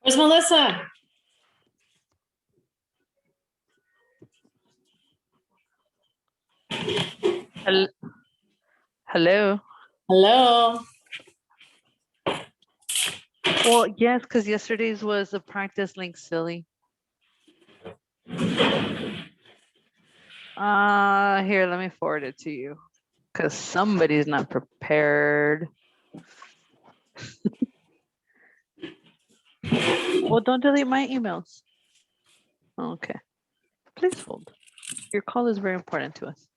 Where's Melissa? Hello. Hello. Well, yes, because yesterday's was the practice link, silly. Here, let me forward it to you because somebody's not prepared. Well, don't delete my emails. Okay. Please hold. Your call is very important to us.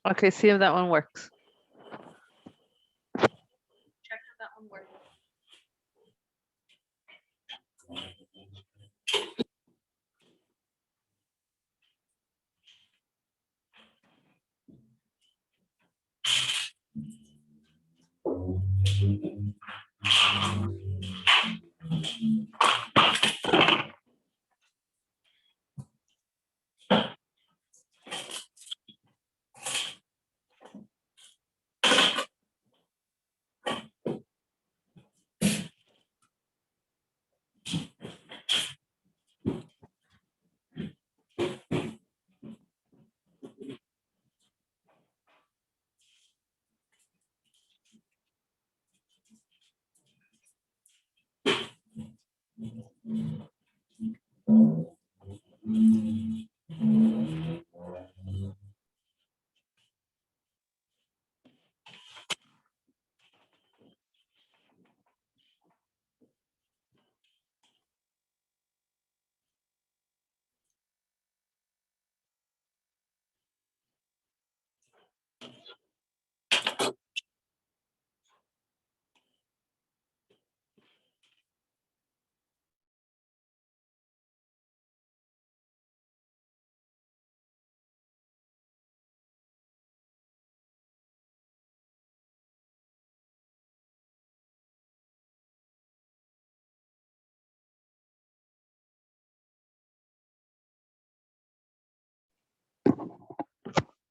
Okay, see if that one works. Check if that one works.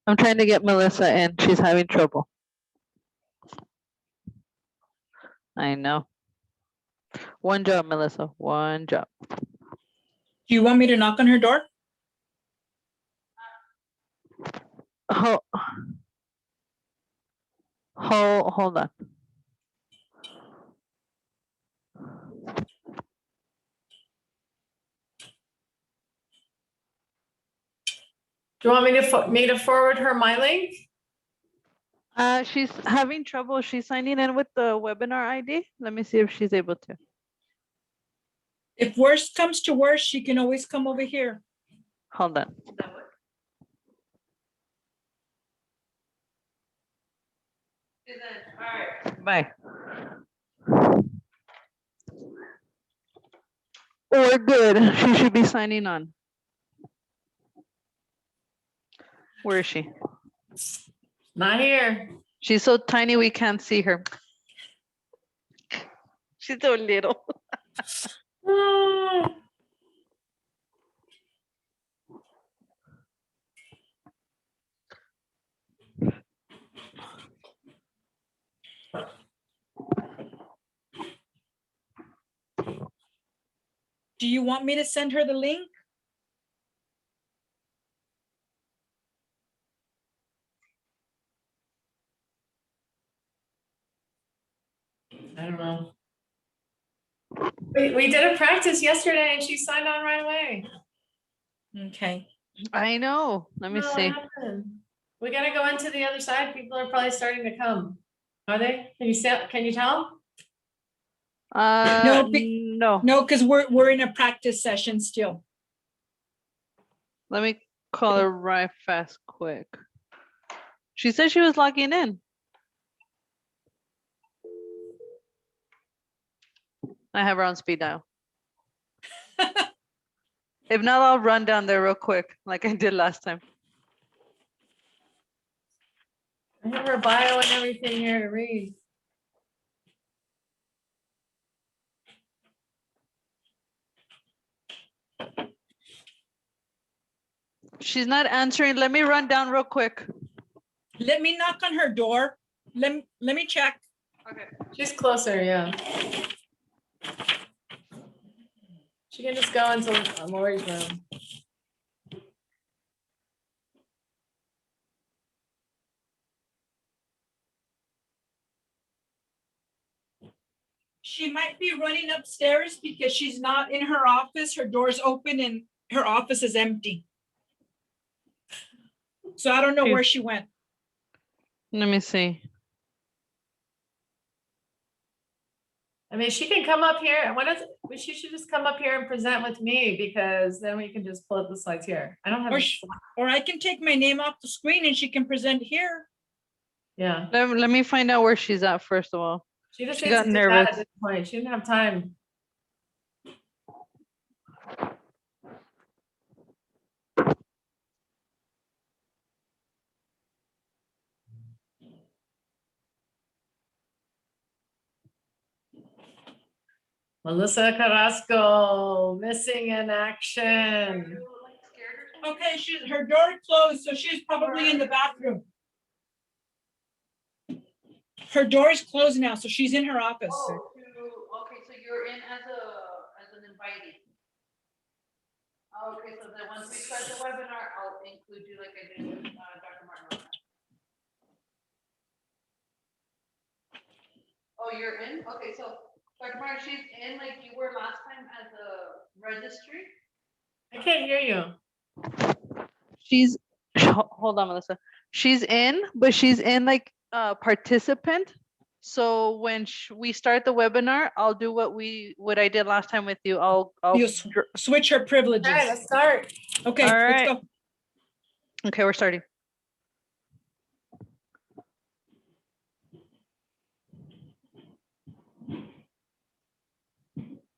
I'm trying to get Melissa in. She's having trouble. I know. One job, Melissa. One job. Do you want me to knock on her door? Hold on. Do you want me to forward her my link? She's having trouble. She's signing in with the webinar ID. Let me see if she's able to. If worst comes to worst, she can always come over here. Hold on. All right. Bye. We're good. She should be signing on. Where is she? Not here. She's so tiny we can't see her. She's so little. Ah. Do you want me to send her the link? I don't know. We did a practice yesterday and she signed on right away. Okay. I know. Let me No, see. what happened? We gotta go into the other side. People are probably starting to come. Are they? Can you tell? No, No. No, because we're in a practice session still. Let me call her right fast quick. She said she was logging in. I have her on speed dial. If not, I'll run down there real quick, like I did last time. I have her bio and everything here to read. She's not answering. Let me run down real quick. Let me knock on her door. Let me check. Okay. She's closer, yeah. She can just go into Lori's room. She might be running upstairs because she's not in her office. Her door's open and her office is empty. So I don't know Okay. where she went. Let me see. I mean, she can come up here. She should just come up here and present with me because then we can just pull up the slides here. I don't have, Or I can take my name off the screen and she can present here. yeah. Let me find out where she's at first of all. She just She needs got to do that nervous. at this point. She didn't have time. Melissa Carrasco, missing in action. Okay, her door closed, so she's probably in the bathroom. Her door is closed now, so she's in her office. Okay, so you're in as an invitee. Okay, so then once we start the webinar, I'll include you like I did with Dr. Martin. Oh, you're in? Okay, so Dr. Martin, she's in like you were last time as a registry? I can't hear you. She's, hold on, Melissa. She's in, but she's in like a participant. So when we start the webinar, I'll do what I did last time with you. I'll You switch her privileges. All right, let's start. Okay, All let's right. go. Okay, we're starting.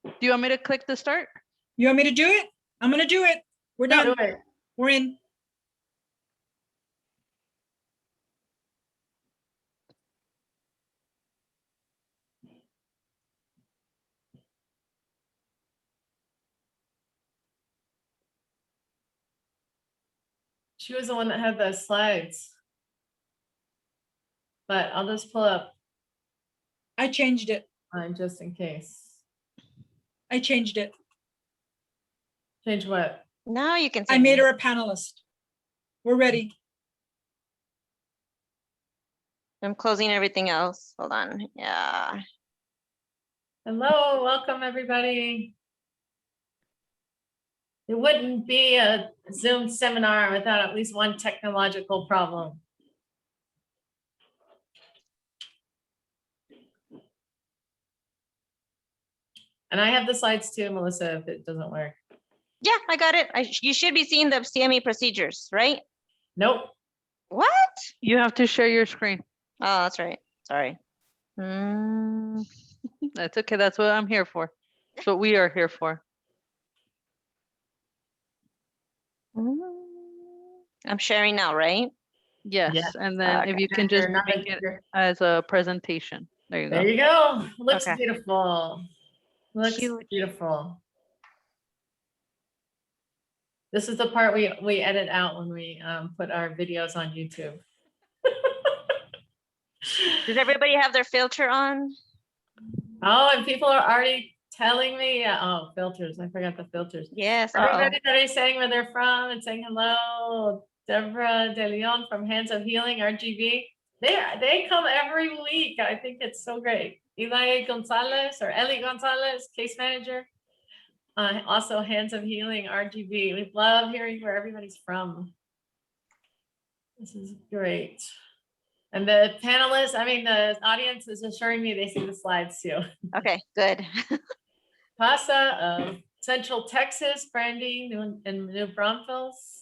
Do you want me to click the start? You want me to do it? I'm gonna do it. We're done. Do it. We're in. She was the one that had the slides. But I'll just pull up I changed it. just in case. I changed it. Change what? Now you can. I made her a panelist. We're ready. I'm closing everything else. Hold on. Yeah. Hello, welcome everybody. It wouldn't be a Zoom seminar without at least one technological problem. And I have the slides too, Melissa, if it doesn't work. Yeah, I got it. You should be seeing the Cme procedures, right? Nope. What? You have to share your screen. Oh, that's right. Sorry. Mm, That's okay. That's what I'm here for. That's what we are here for. mm. I'm sharing now, right? Yes. Yes. And then if you can just make it as a presentation. There you go. There you go. Looks Okay. beautiful. Looks Huge. beautiful. This is the part we edit out when we put our videos on YouTube. Does everybody have their filter on? Oh, and people are already telling me, oh, filters. I forgot the filters. Yes. Everybody's already saying where they're from and saying hello. Deborah De Leon from Hands of Healing, RGB. They come every week. I think it's so great. Eli Gonzalez or Eli Gonzalez, case manager. Also Hands of Healing, RGB. We love hearing where everybody's from. This is great. And the panelists, I mean, the audience is assuring me they see the slides too. Okay, good. Paso, Central Texas, Brandy, New Braunfels.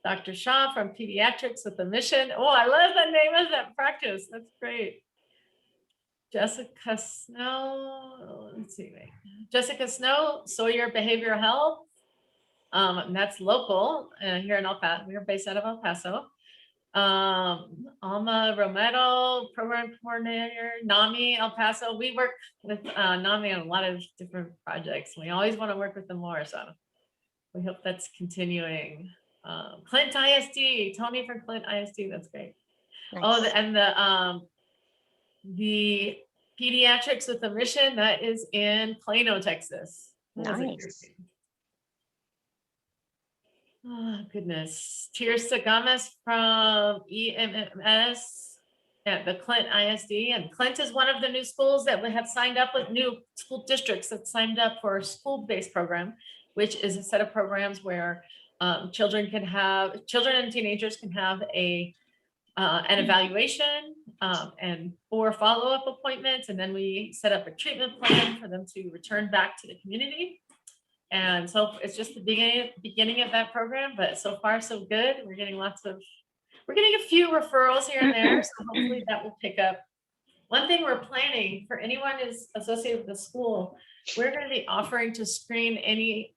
Dr. Shaw from Pediatrics with a Mission. Oh, I love the name of that practice. That's great. Jessica Snow, let's see, wait. Jessica Snow, Sawyer Behavioral Health. And that's local here in El Paso. We're based out of El Paso. Alma Romero, program coordinator, NAMI El Paso. We work with NAMI on a lot of different projects. We always want to work with them more, so we hope that's continuing. Clint ISD, Tony from Clint ISD, that's great. Nice. Oh, and the Pediatrics with a Mission, that is in Plano, Texas. Nice. Oh, goodness. Tirsa Gomez from EMS. at the Clint ISD, and Clint is one of the new schools that we have signed up with, new school districts that signed up for a school-based program, which is a set of programs where children and teenagers can have an evaluation and 4 follow-up appointments, and then we set up a treatment plan for them to return back to the community. And so it's just the beginning of that program, but so far so good. We're getting a few referrals here and there, so hopefully that will pick up. One thing we're planning for anyone who's associated with the school, we're going to be offering to screen any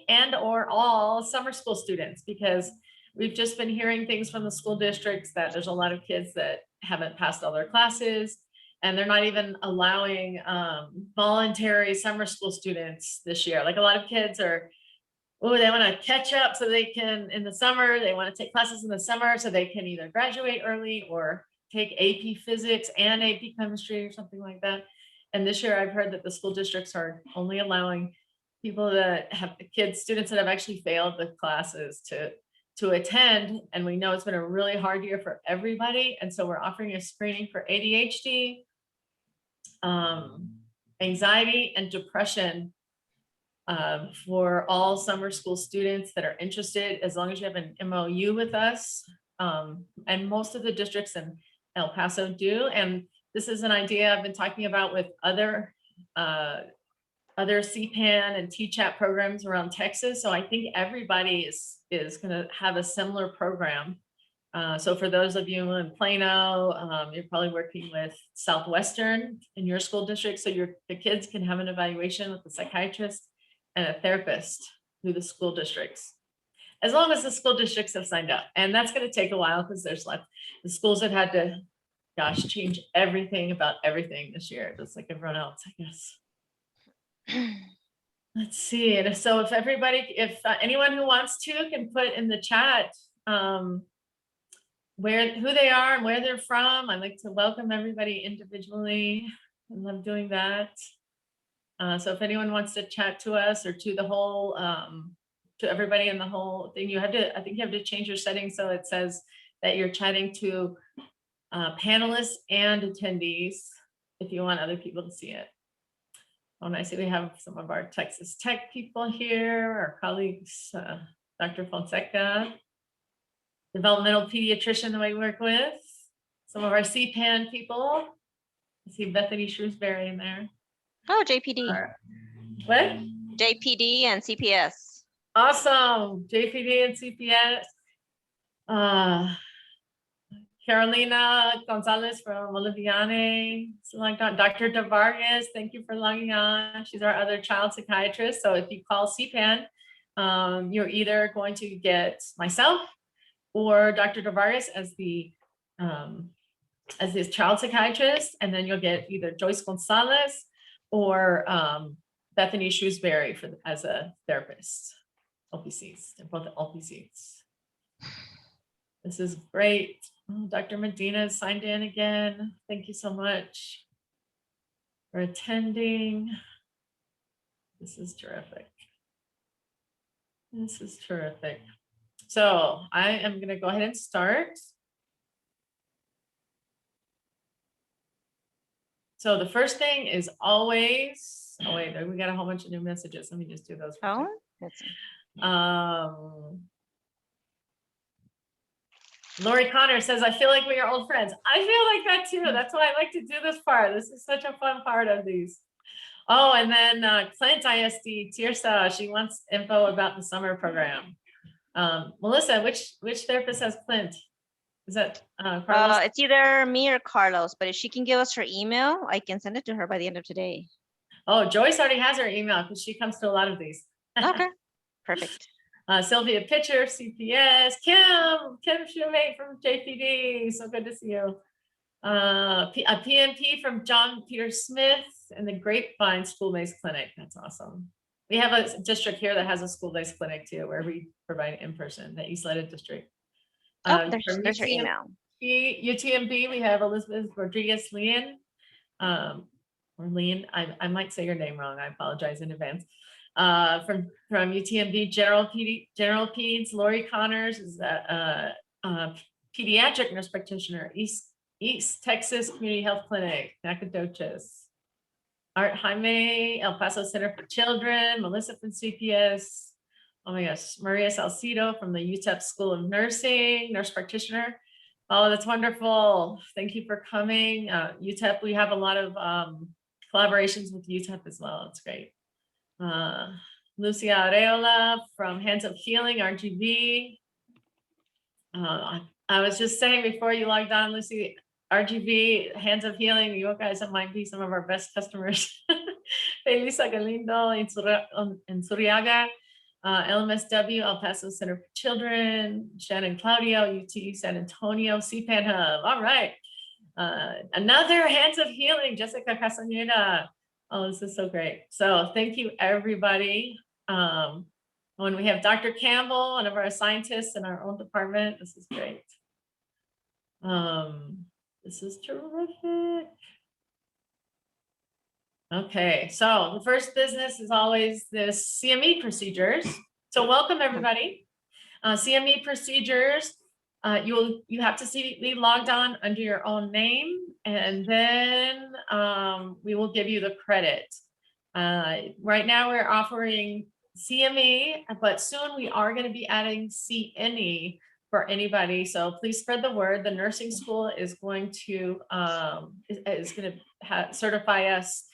and or all summer school students, because we've just been hearing things from the school districts that there's a lot of kids that haven't passed all their classes, and they're not even allowing voluntary summer school students this year. Like, a lot of kids are, they want to catch up so they can, in the summer, they want to take classes in the summer so they can either graduate early or take AP physics and AP chemistry or something like that. And this year I've heard that the school districts are only allowing people that have students that have actually failed the classes to attend. And we know it's been a really hard year for everybody. And so we're offering a screening for ADHD, anxiety, and depression for all summer school students that are interested, as long as you have an MOU with us. And most of the districts in El Paso do. And this is an idea I've been talking about with other CPAN and TCHAT programs around Texas. So I think everybody is going to have a similar program. So for those of you in Plano, you're probably working with Southwestern in your school district. So the kids can have an evaluation with a psychiatrist and a therapist through the school districts, as long as the school districts have signed up. And that's going to take a while, because there's the schools have had to, change everything about everything this year, just like everyone else, I guess. Let's see. And so if anyone who wants to can put in the chat who they are and where they're from. I'd like to welcome everybody individually. I love doing that. So if anyone wants to chat to us or to the whole, to everybody in the whole thing, I think you have to change your settings so it says that you're chatting to panelists and attendees if you want other people to see it. And I see we have some of our Texas Tech people here, our colleagues, Dr. Fonseca, developmental pediatrician that we work with, some of our CPAN people. I see Bethany Shrewsbury in there. Oh, JPD. What? JPD and CPS. Awesome. JPD and CPS. Carolina Gonzalez from Oliviane. So like Dr. DeVargas, thank you for logging on. She's our other child psychiatrist. So if you call CPAN, you're either going to get myself or Dr. DeVargas as this child psychiatrist, and then you'll get either Joyce Gonzalez or Bethany Shrewsbury as a therapist. LPCs, they're both LPCs. This is great. Oh, Dr. Medina is signed in again. Thank you so much for attending. This is terrific. This is terrific. So I am going to go ahead and start. So the first thing is always, oh wait, we got a whole bunch of new messages. Let me just do those. Oh, Lori Connor says, I feel like we are old friends. I feel like that too. That's why I like to do this part. This is such a fun part of these. Oh, and then Clint ISD, Tirsa, she wants info about the summer program. Melissa, which therapist has Clint? Is that Carlos? it's either me or Carlos, but if she can give us her email, I can send it to her by the end of today. Oh, Joyce already has her email because she comes to a lot of these. Okay, perfect. Sylvia Pitcher, CPS, Kim Shoemate from JPD, so good to see you. A PMP from John Peter Smith and the Grapevine School-Based Clinic. That's awesome. We have a district here that has a school-based clinic too, where we provide in-person, the East Leda district. There's her email. UTMB, we have Elizabeth Rodriguez Lean, or Lean. I might say your name wrong. I apologize in advance. From UTMB General Peds, Lori Connors is a pediatric nurse practitioner, East East Texas Community Health Clinic, Nacogdoches. Art Jaime, El Paso Center for Children, Melissa from CPS. Oh my gosh, Maria Salcido from the UTEP School of Nursing, nurse practitioner. Oh, that's wonderful. Thank you for coming. UTEP, we have a lot of collaborations with UTEP as well. It's great. Lucia Areola from Hands of Healing, RGV. I was just saying before you logged on, Lucy, RGV, Hands of Healing, you guys might be some of our best customers. Felisa Galindo in Suriaga, LMSW, El Paso Center for Children, Shannon Claudio, UT San Antonio, CPAN Hub. All right. Another Hands of Healing, Jessica Castaneda. Oh, this is so great. So thank you, everybody. When we have Dr. Campbell, one of our scientists in our own department, this is great. This is terrific. Okay, so the first business is always this CME procedures. So welcome everybody. CME procedures, you have to be logged on under your own name, and then we will give you the credit. Right now we're offering CME, but soon we are going to be adding CNE for anybody. So please spread the word. The nursing school is going to certify us.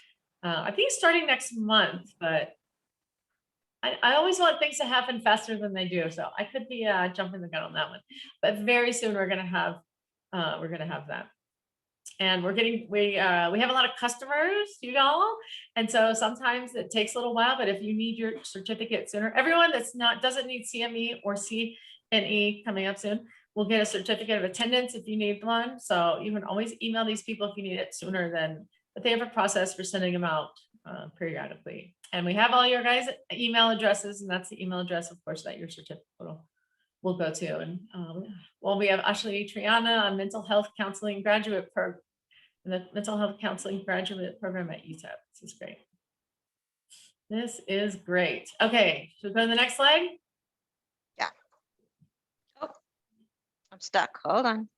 I think starting next month, but I always want things to happen faster than they do. So I could be jumping the gun on that one, but very soon we're going to have that. And we have a lot of customers, you all, and so sometimes it takes a little while. But if you need your certificate sooner, everyone doesn't need CME or CNE coming up soon will get a certificate of attendance if you need one. So you can always email these people if you need it sooner but they have a process for sending them out periodically. And we have all your guys' email addresses, and that's the email address, of course, that your certificate will go to. And we have Ashley Triana, a mental health counseling graduate program, the mental health counseling graduate program at UTEP. This is great. This is great. Okay, should we go to the next slide? Yeah. Oh, I'm stuck. Hold on.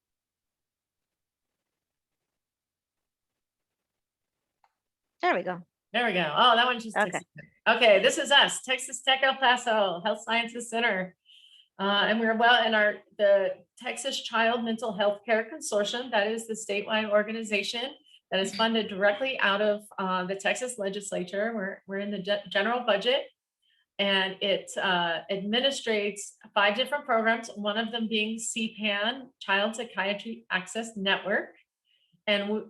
There we go. There we go. Oh, that one just Okay. Okay, this is us, Texas Tech El Paso Health Sciences Center. And we're the Texas Child Mental Health Care Consortium. That is the statewide organization that is funded directly out of the Texas legislature. We're in the general budget, and it administrates 5 different programs, one of them being CPAN, Child Psychiatry Access Network. And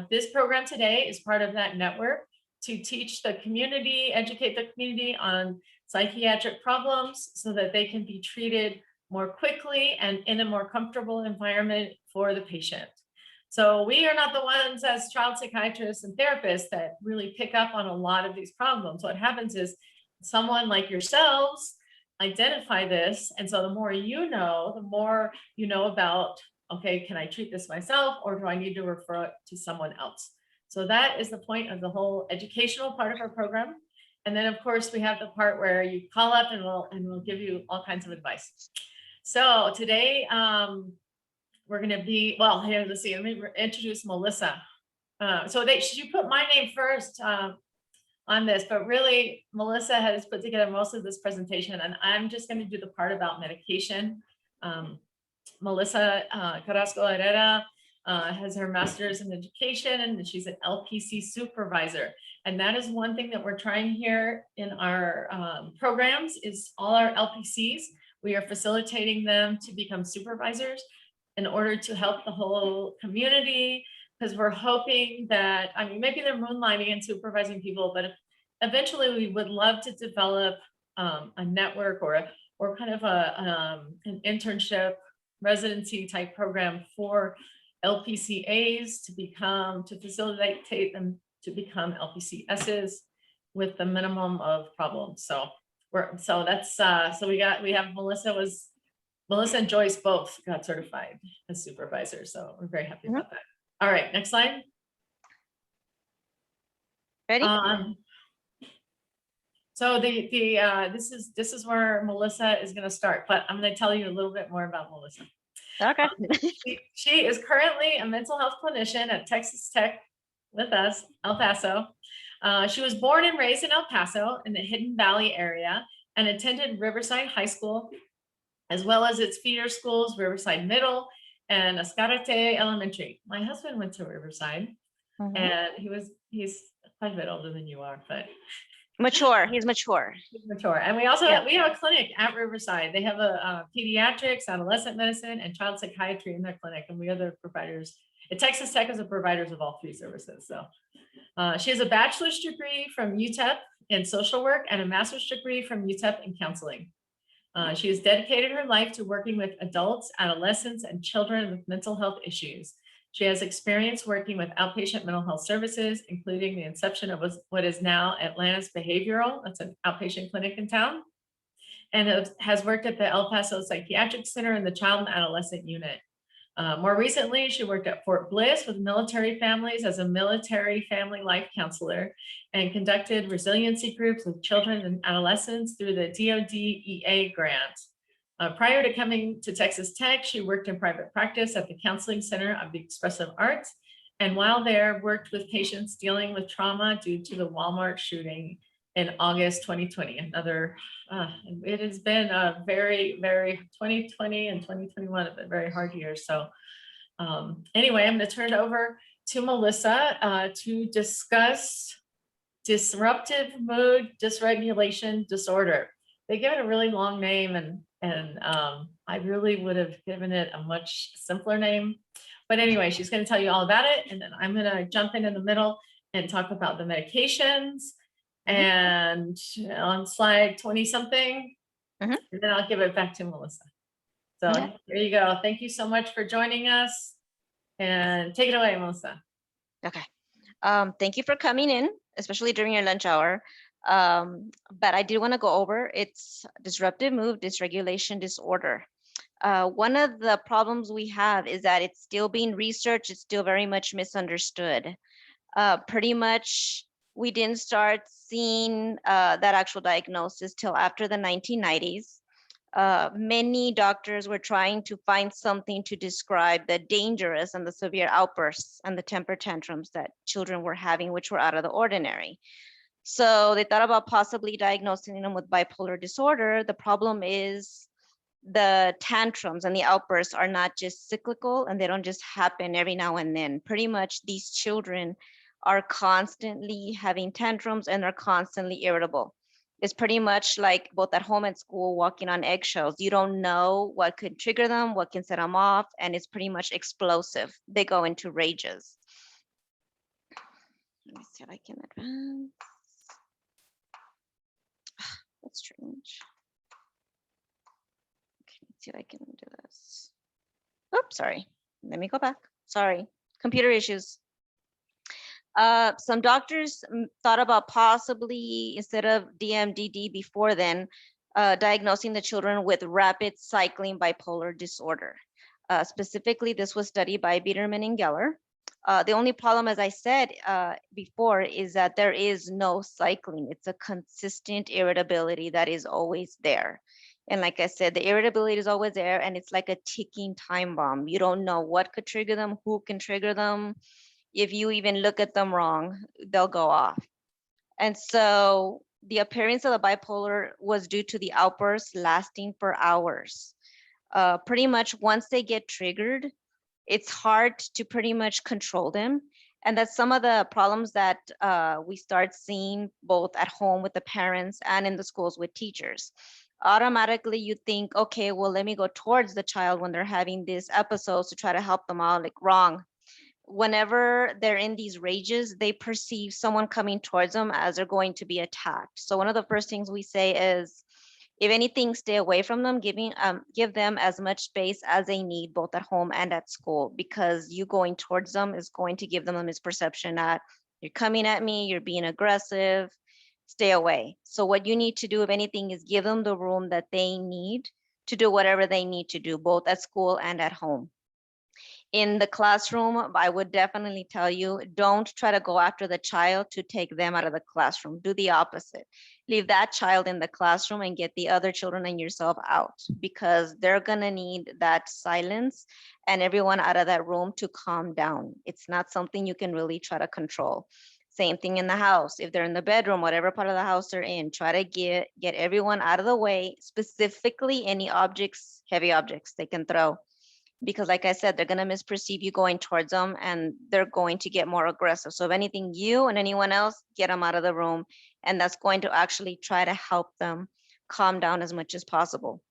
this program today is part of that network to teach the community, educate the community on psychiatric problems so that they can be treated more quickly and in a more comfortable environment for the patient. So we are not the ones as child psychiatrists and therapists that really pick up on a lot of these problems. What happens is someone like yourselves identify this. And so the more you know about, okay, can I treat this myself, or do I need to refer it to someone else? So that is the point of the whole educational part of our program. And then of course we have the part where you call up and we'll give you all kinds of advice. So today we're going to be, here, let's see, let me introduce Melissa. You put my name first on this, but really Melissa has put together most of this presentation, and I'm just going to do the part about medication. Melissa Carrasco Herrera has her master's in education, and she's an LPC supervisor. And that is one thing that we're trying here in our programs is all our LPCs, we are facilitating them to become supervisors in order to help the whole community, because we're hoping that, maybe they're moonlighting and supervising people, but eventually we would love to develop a network or kind of an internship residency type program for LPCAs to facilitate them to become LPCSs with the minimum of problems. So we have Melissa and Joyce both got certified as supervisors. So we're very happy about that. All right, next slide. Ready? So this is where Melissa is going to start, but I'm going to tell you a little bit more about Melissa. Okay. She is currently a mental health clinician at Texas Tech with us, El Paso. She was born and raised in El Paso in the Hidden Valley area and attended Riverside High School, as well as its feeder schools, Riverside Middle and Escarate Elementary. My husband went to Riverside, Mhm. and he's quite a bit older than you are, but Mature. He's mature. he's mature. And we also Yeah. we have a clinic at Riverside. They have a pediatrics, adolescent medicine, and child psychiatry in their clinic, and we are the providers. At Texas Tech is the providers of all three services. So she has a bachelor's degree from UTEP in social work and a master's degree from UTEP in counseling. She has dedicated her life to working with adults, adolescents, and children with mental health issues. She has experience working with outpatient mental health services, including the inception of what is now Atlantis Behavioral. That's an outpatient clinic in town, and has worked at the El Paso Psychiatric Center in the Child and Adolescent Unit. More recently, she worked at Fort Bliss with military families as a military family life counselor and conducted resiliency groups with children and adolescents through the DoD EA grant. Prior to coming to Texas Tech, she worked in private practice at the Counseling Center of the Expressive Arts, and while there, worked with patients dealing with trauma due to the Walmart shooting in August 2020. It has been a very 2020 and 2021 have been very hard years. So anyway, I'm going to turn it over to Melissa to discuss disruptive mood dysregulation disorder. They give it a really long name, and I really would have given it a much simpler name. But anyway, she's going to tell you all about it, and then I'm going to jump in the middle and talk about the medications. And on slide 20 something, and then I'll give it back to Melissa. So there you go. Thank you so much for joining us, and take it away, Melissa. Okay. Thank you for coming in, especially during your lunch hour. But I did want to go over it's disruptive mood dysregulation disorder. One of the problems we have is that it's still being researched. It's still very much misunderstood. Pretty much, we didn't start seeing that actual diagnosis till after the 1990s. Many doctors were trying to find something to describe the dangerous and the severe outbursts and the temper tantrums that children were having, which were out of the ordinary. So they thought about possibly diagnosing them with bipolar disorder. The problem is the tantrums and the outbursts are not just cyclical, and they don't just happen every now and then. Pretty much these children are constantly having tantrums and are constantly irritable. It's pretty much like both at home and school, walking on eggshells. You don't know what could trigger them, what can set them off, and it's pretty much explosive. They go into rages. Let me see if I can advance. That's strange. Okay, let's see if I can do this. Oops, sorry. Let me go back. Sorry, computer issues. Some doctors thought about possibly, instead of DMDD before then, diagnosing the children with rapid cycling bipolar disorder. Specifically, this was studied by Biederman and Geller. The only problem, as I said before, is that there is no cycling. It's a consistent irritability that is always there. And like I said, the irritability is always there, and it's like a ticking time bomb. You don't know what could trigger them, who can trigger them. If you even look at them wrong, they'll go off. And so the appearance of the bipolar was due to the outbursts lasting for hours. Pretty much once they get triggered, it's hard to pretty much control them. And that's some of the problems that we start seeing both at home with the parents and in the schools with teachers. Automatically you think, okay, well, let me go towards the child when they're having these episodes to try to help them out. Like, wrong. Whenever they're in these rages, they perceive someone coming towards them as they're going to be attacked. So one of the first things we say is, if anything, stay away from them, give them as much space as they need, both at home and at school, because you going towards them is going to give them a misperception that you're coming at me, you're being aggressive, stay away. So what you need to do, if anything, is give them the room that they need to do whatever they need to do, both at school and at home. In the classroom, I would definitely tell you, don't try to go after the child to take them out of the classroom. Do the opposite. Leave that child in the classroom and get the other children and yourself out, because they're gonna need that silence and everyone out of that room to calm down. It's not something you can really try to control. Same thing in the house. If they're in the bedroom, whatever part of the house they're in, try to get everyone out of the way, specifically any objects, heavy objects they can throw. Because like I said, they're going to misperceive you going towards them and they're going to get more aggressive. So if anything, you and anyone else, get them out of the room. And that's going to actually try to help them calm down as much as possible.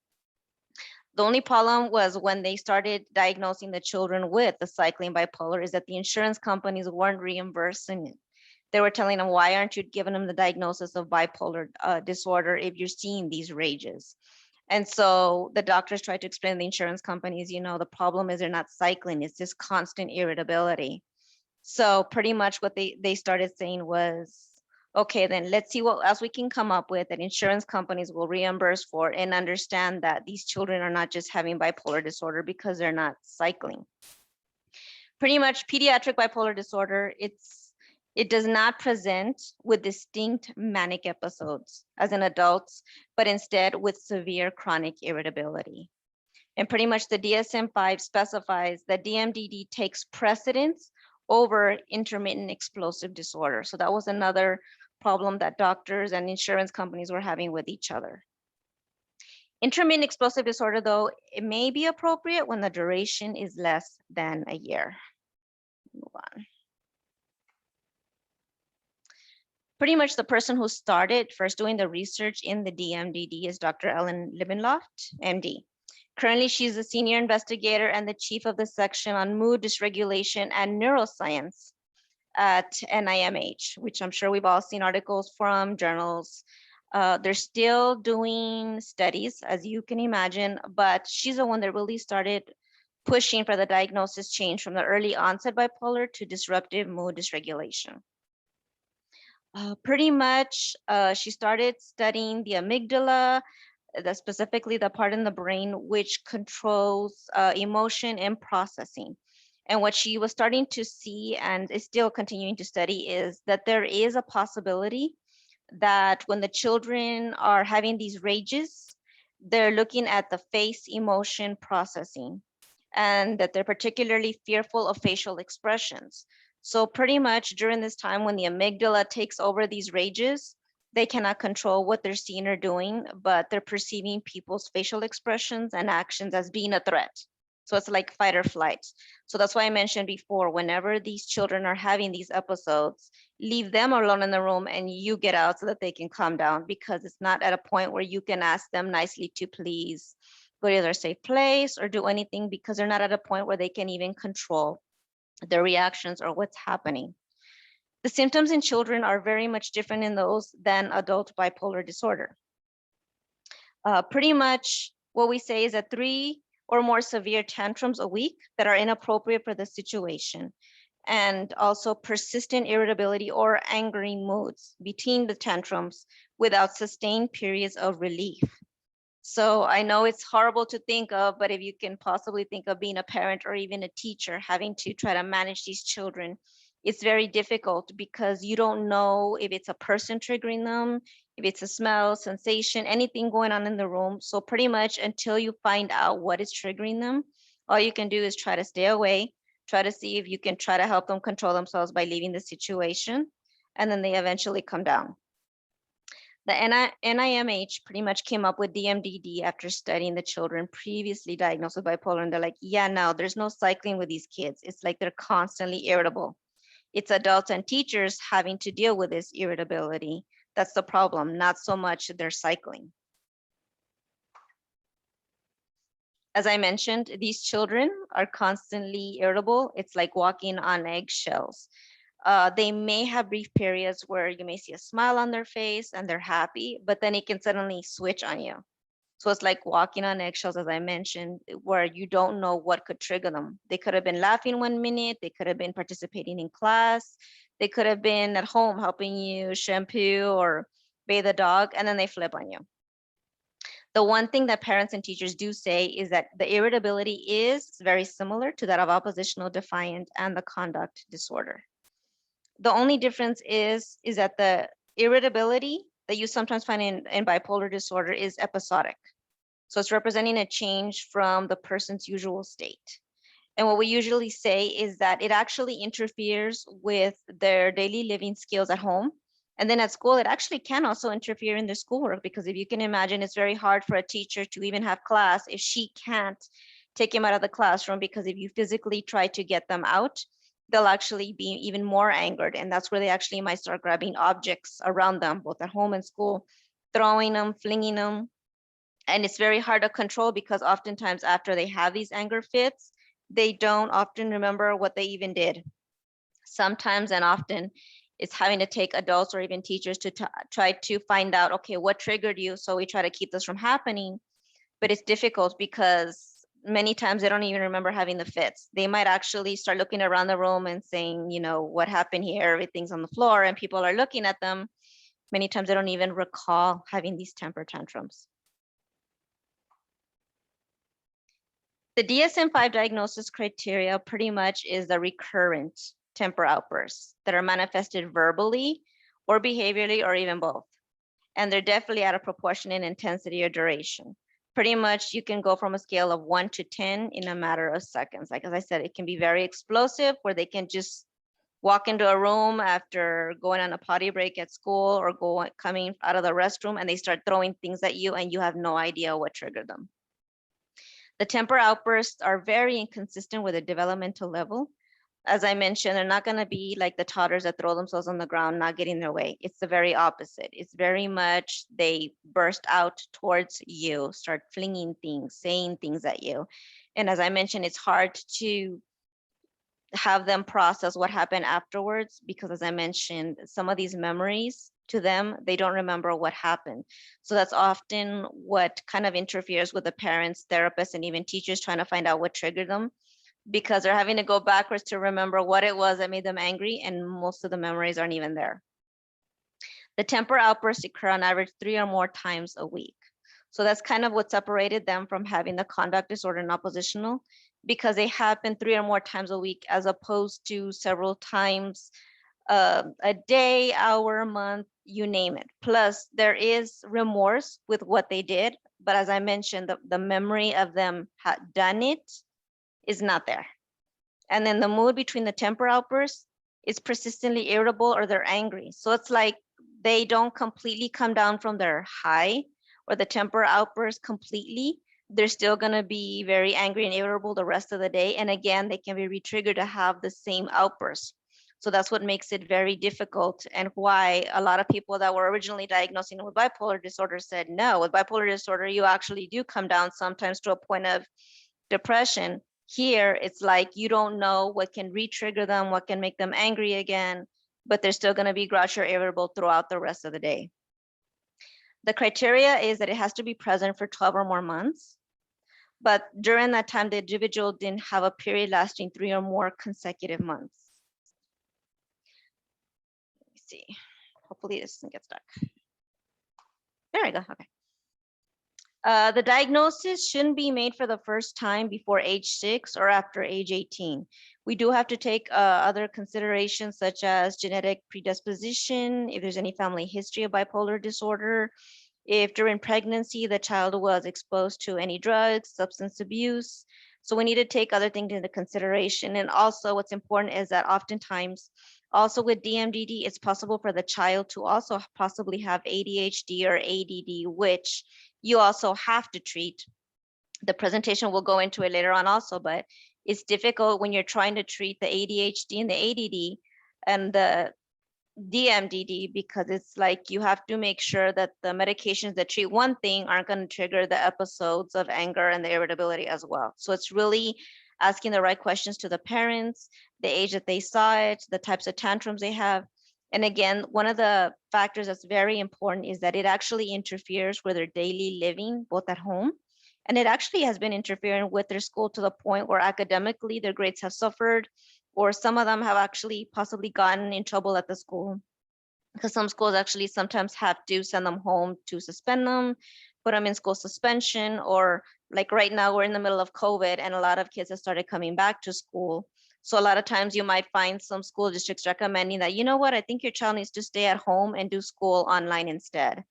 The only problem was when they started diagnosing the children with the cycling bipolar is that the insurance companies weren't reimbursing it. They were telling them, why aren't you giving them the diagnosis of bipolar disorder if you're seeing these rages? And so the doctors tried to explain to the insurance companies, the problem is they're not cycling, it's just constant irritability. So pretty much what they started saying was, okay, then let's see what else we can come up with that insurance companies will reimburse for, and understand that these children are not just having bipolar disorder because they're not cycling. Pretty much pediatric bipolar disorder, it does not present with distinct manic episodes as in adults, but instead with severe chronic irritability. And pretty much the DSM-5 specifies that DMDD takes precedence over intermittent explosive disorder. So that was another problem that doctors and insurance companies were having with each other. Intermittent explosive disorder, though, it may be appropriate when the duration is less than a year. Move on. Pretty much the person who started first doing the research in the DMDD is Dr. Ellen Libenloft Md. Currently, she's a senior investigator and the chief of the section on mood dysregulation and neuroscience at NIMH, which I'm sure we've all seen articles from, journals. They're still doing studies, as you can imagine, but she's the one that really started pushing for the diagnosis change from the early onset bipolar to disruptive mood dysregulation. Pretty much, she started studying the amygdala, specifically the part in the brain which controls emotion and processing. And what she was starting to see and is still continuing to study is that there is a possibility that when the children are having these rages, they're looking at the face emotion processing, and that they're particularly fearful of facial expressions. So pretty much during this time when the amygdala takes over these rages, they cannot control what they're seeing or doing, but they're perceiving people's facial expressions and actions as being a threat. So it's like fight or flight. So that's why I mentioned before, whenever these children are having these episodes, leave them alone in the room and you get out so that they can calm down, because it's not at a point where you can ask them nicely to please go to their safe place or do anything, because they're not at a point where they can even control their reactions or what's happening. The symptoms in children are very much different in those than adult bipolar disorder. Pretty much what we say is that 3 or more severe tantrums a week that are inappropriate for the situation, and also persistent irritability or angry moods between the tantrums without sustained periods of relief. So I know it's horrible to think of, but if you can possibly think of being a parent or even a teacher having to try to manage these children, it's very difficult because you don't know if it's a person triggering them, if it's a smell, sensation, anything going on in the room. So pretty much until you find out what is triggering them, all you can do is try to stay away, try to see if you can try to help them control themselves by leaving the situation, and then they eventually come down. The NIMH pretty much came up with DMDD after studying the children previously diagnosed with bipolar, and they're like, yeah, no, there's no cycling with these kids. It's like they're constantly irritable. It's adults and teachers having to deal with this irritability. That's the problem, not so much their cycling. As I mentioned, these children are constantly irritable. It's like walking on eggshells. They may have brief periods where you may see a smile on their face and they're happy, but then it can suddenly switch on you. So it's like walking on eggshells, as I mentioned, where you don't know what could trigger them. They could have been laughing 1 minute, they could have been participating in class, they could have been at home helping you shampoo or bathe the dog, and then they flip on you. The one thing that parents and teachers do say is that the irritability is very similar to that of oppositional defiant and the conduct disorder. The only difference is that the irritability that you sometimes find in bipolar disorder is episodic. So it's representing a change from the person's usual state. And what we usually say is that it actually interferes with their daily living skills at home. And then at school, it actually can also interfere in their schoolwork, because if you can imagine, it's very hard for a teacher to even have class if she can't take him out of the classroom, because if you physically try to get them out, they'll actually be even more angered. And that's where they actually might start grabbing objects around them, both at home and school, throwing them, flinging them. And it's very hard to control, because oftentimes after they have these anger fits, they don't often remember what they even did. Sometimes and often it's having to take adults or even teachers to try to find out, okay, what triggered you? So we try to keep this from happening, but it's difficult because many times they don't even remember having the fits. They might actually start looking around the room and saying, you know, what happened here? Everything's on the floor and people are looking at them. Many times they don't even recall having these temper tantrums. The DSM-5 diagnosis criteria pretty much is the recurrent temper outbursts that are manifested verbally or behaviorally or even both. And they're definitely out of proportion in intensity or duration. Pretty much you can go from a scale of 1 to 10 in a matter of seconds. Like as I said, it can be very explosive, where they can just walk into a room after going on a potty break at school or coming out of the restroom, and they start throwing things at you and you have no idea what triggered them. The temper outbursts are very inconsistent with a developmental level. As I mentioned, they're not going to be like the toddlers that throw themselves on the ground, not getting their way. It's the very opposite. It's very much they burst out towards you, start flinging things, saying things at you. And as I mentioned, it's hard to have them process what happened afterwards, because as I mentioned, some of these memories to them, they don't remember what happened. So that's often what kind of interferes with the parents, therapists, and even teachers trying to find out what triggered them, because they're having to go backwards to remember what it was that made them angry, and most of the memories aren't even there. The temper outbursts occur on average 3 or more times a week. So that's kind of what separated them from having the conduct disorder and oppositional, because they happen 3 or more times a week, as opposed to several times a day, hour, month, you name it. Plus there is remorse with what they did, but as I mentioned, the memory of them had done it is not there. And then the mood between the temper outbursts is persistently irritable or they're angry. So it's like they don't completely come down from their high or the temper outburst completely. They're still going to be very angry and irritable the rest of the day. And again, they can be re-triggered to have the same outburst. So that's what makes it very difficult, and why a lot of people that were originally diagnosing with bipolar disorder said, no, with bipolar disorder, you actually do come down sometimes to a point of depression. Here, it's like you don't know what can re-trigger them, what can make them angry again, but they're still going to be grouchy or irritable throughout the rest of the day. The criteria is that it has to be present for 12 or more months. But during that time, the individual didn't have a period lasting 3 or more consecutive months. Let me see. Hopefully this doesn't get stuck. There we go. Okay. The diagnosis shouldn't be made for the first time before age 6 or after age 18. We do have to take other considerations such as genetic predisposition, if there's any family history of bipolar disorder, if during pregnancy the child was exposed to any drugs, substance abuse. So we need to take other things into consideration. And also what's important is that oftentimes also with DMDD, it's possible for the child to also possibly have ADHD or ADD, which you also have to treat. The presentation will go into it later on also, but it's difficult when you're trying to treat the ADHD and the ADD and the DMDD, because it's like you have to make sure that the medications that treat one thing aren't going to trigger the episodes of anger and the irritability as well. So it's really asking the right questions to the parents, the age that they saw it, the types of tantrums they have. And again, one of the factors that's very important is that it actually interferes with their daily living, both at home, and it actually has been interfering with their school to the point where academically their grades have suffered, or some of them have actually possibly gotten in trouble at the school, because some schools actually sometimes have to send them home to suspend them, put them in school suspension, or like right now we're in the middle of COVID and a lot of kids have started coming back to school. So a lot of times you might find some school districts recommending that, you know what, I think your child needs to stay at home and do school online instead.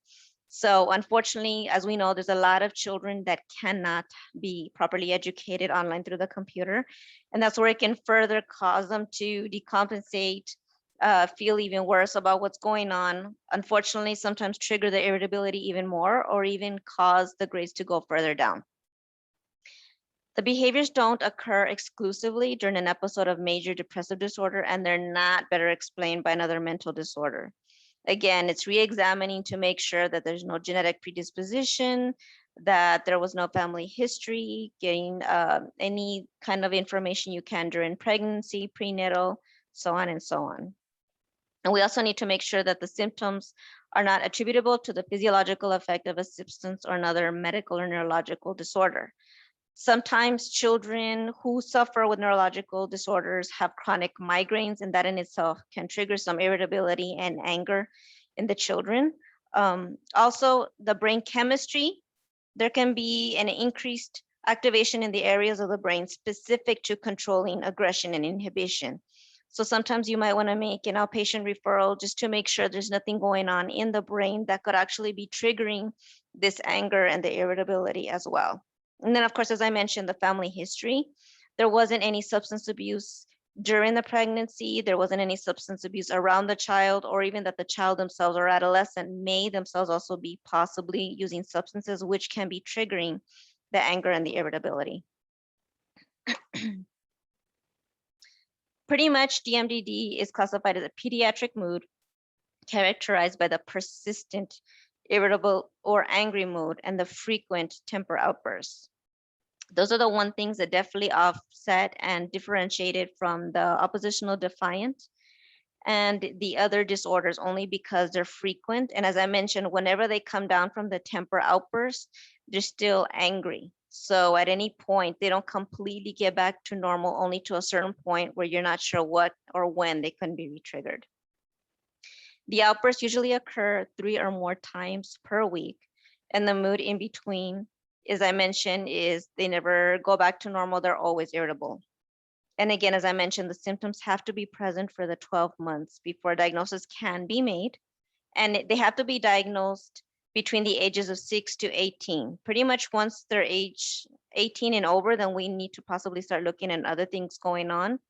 So unfortunately, as we know, there's a lot of children that cannot be properly educated online through the computer. And that's where it can further cause them to decompensate, feel even worse about what's going on. Unfortunately, sometimes trigger the irritability even more, or even cause the grades to go further down. The behaviors don't occur exclusively during an episode of major depressive disorder, and they're not better explained by another mental disorder. Again, it's re-examining to make sure that there's no genetic predisposition, that there was no family history, getting any kind of information you can during pregnancy, prenatal, so on and so on. And we also need to make sure that the symptoms are not attributable to the physiological effect of a substance or another medical or neurological disorder. Sometimes children who suffer with neurological disorders have chronic migraines, and that in itself can trigger some irritability and anger in the children. Also, the brain chemistry, there can be an increased activation in the areas of the brain specific to controlling aggression and inhibition. So sometimes you might want to make an outpatient referral just to make sure there's nothing going on in the brain that could actually be triggering this anger and the irritability as well. And then, of course, as I mentioned, the family history, there wasn't any substance abuse during the pregnancy. There wasn't any substance abuse around the child, or even that the child themselves or adolescent may themselves also be possibly using substances, which can be triggering the anger and the irritability. Pretty much DMDD is classified as a pediatric mood characterized by the persistent, irritable, or angry mood and the frequent temper outbursts. Those are the one things that definitely offset and differentiate it from the oppositional defiant and the other disorders, only because they're frequent. And as I mentioned, whenever they come down from the temper outburst, they're still angry. So at any point, they don't completely get back to normal, only to a certain point where you're not sure what or when they can be re-triggered. The outbursts usually occur 3 or more times per week, and the mood in between, as I mentioned, is they never go back to normal. They're always irritable. And again, as I mentioned, the symptoms have to be present for the 12 months before diagnosis can be made. And they have to be diagnosed between the ages of 6 to 18. Pretty much once they're age 18 and over, then we need to possibly start looking at other things going on.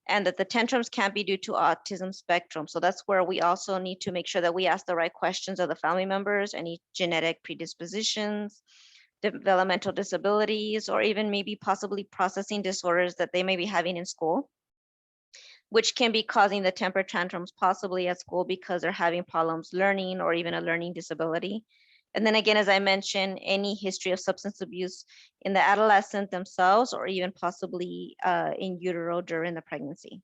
And that the tantrums can't be due to autism spectrum. So that's where we also need to make sure that we ask the right questions of the family members, any genetic predispositions, developmental disabilities, or even maybe possibly processing disorders that they may be having in school, which can be causing the temper tantrums possibly at school because they're having problems learning or even a learning disability. And then again, as I mentioned, any history of substance abuse in the adolescent themselves, or even possibly in utero during the pregnancy.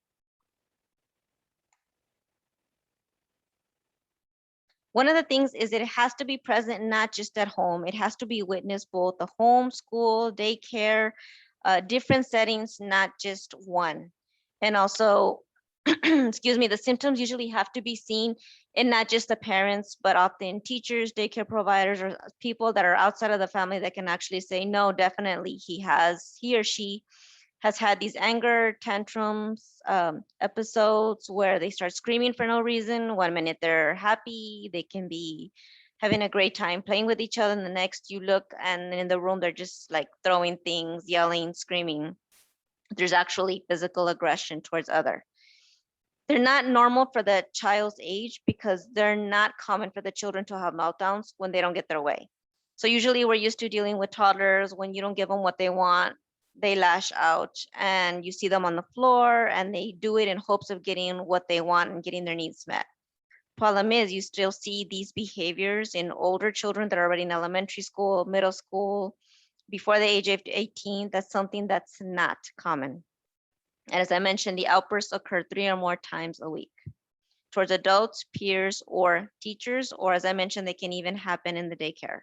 One of the things is it has to be present not just at home. It has to be witnessed both the home, school, daycare, different settings, not just one. And also, excuse me, the symptoms usually have to be seen in not just the parents, but often teachers, daycare providers, or people that are outside of the family that can actually say, no, definitely he or she has had these anger tantrums, episodes where they start screaming for no reason. 1 minute they're happy, they can be having a great time playing with each other, and the next you look and in the room they're just like throwing things, yelling, screaming. There's actually physical aggression towards other. They're not normal for the child's age because they're not common for the children to have meltdowns when they don't get their way. So usually we're used to dealing with toddlers. When you don't give them what they want, they lash out, and you see them on the floor and they do it in hopes of getting what they want and getting their needs met. Problem is, you still see these behaviors in older children that are already in elementary school, middle school, before the age of 18. That's something that's not common. And as I mentioned, the outbursts occur 3 or more times a week towards adults, peers, or teachers, or as I mentioned, they can even happen in the daycare.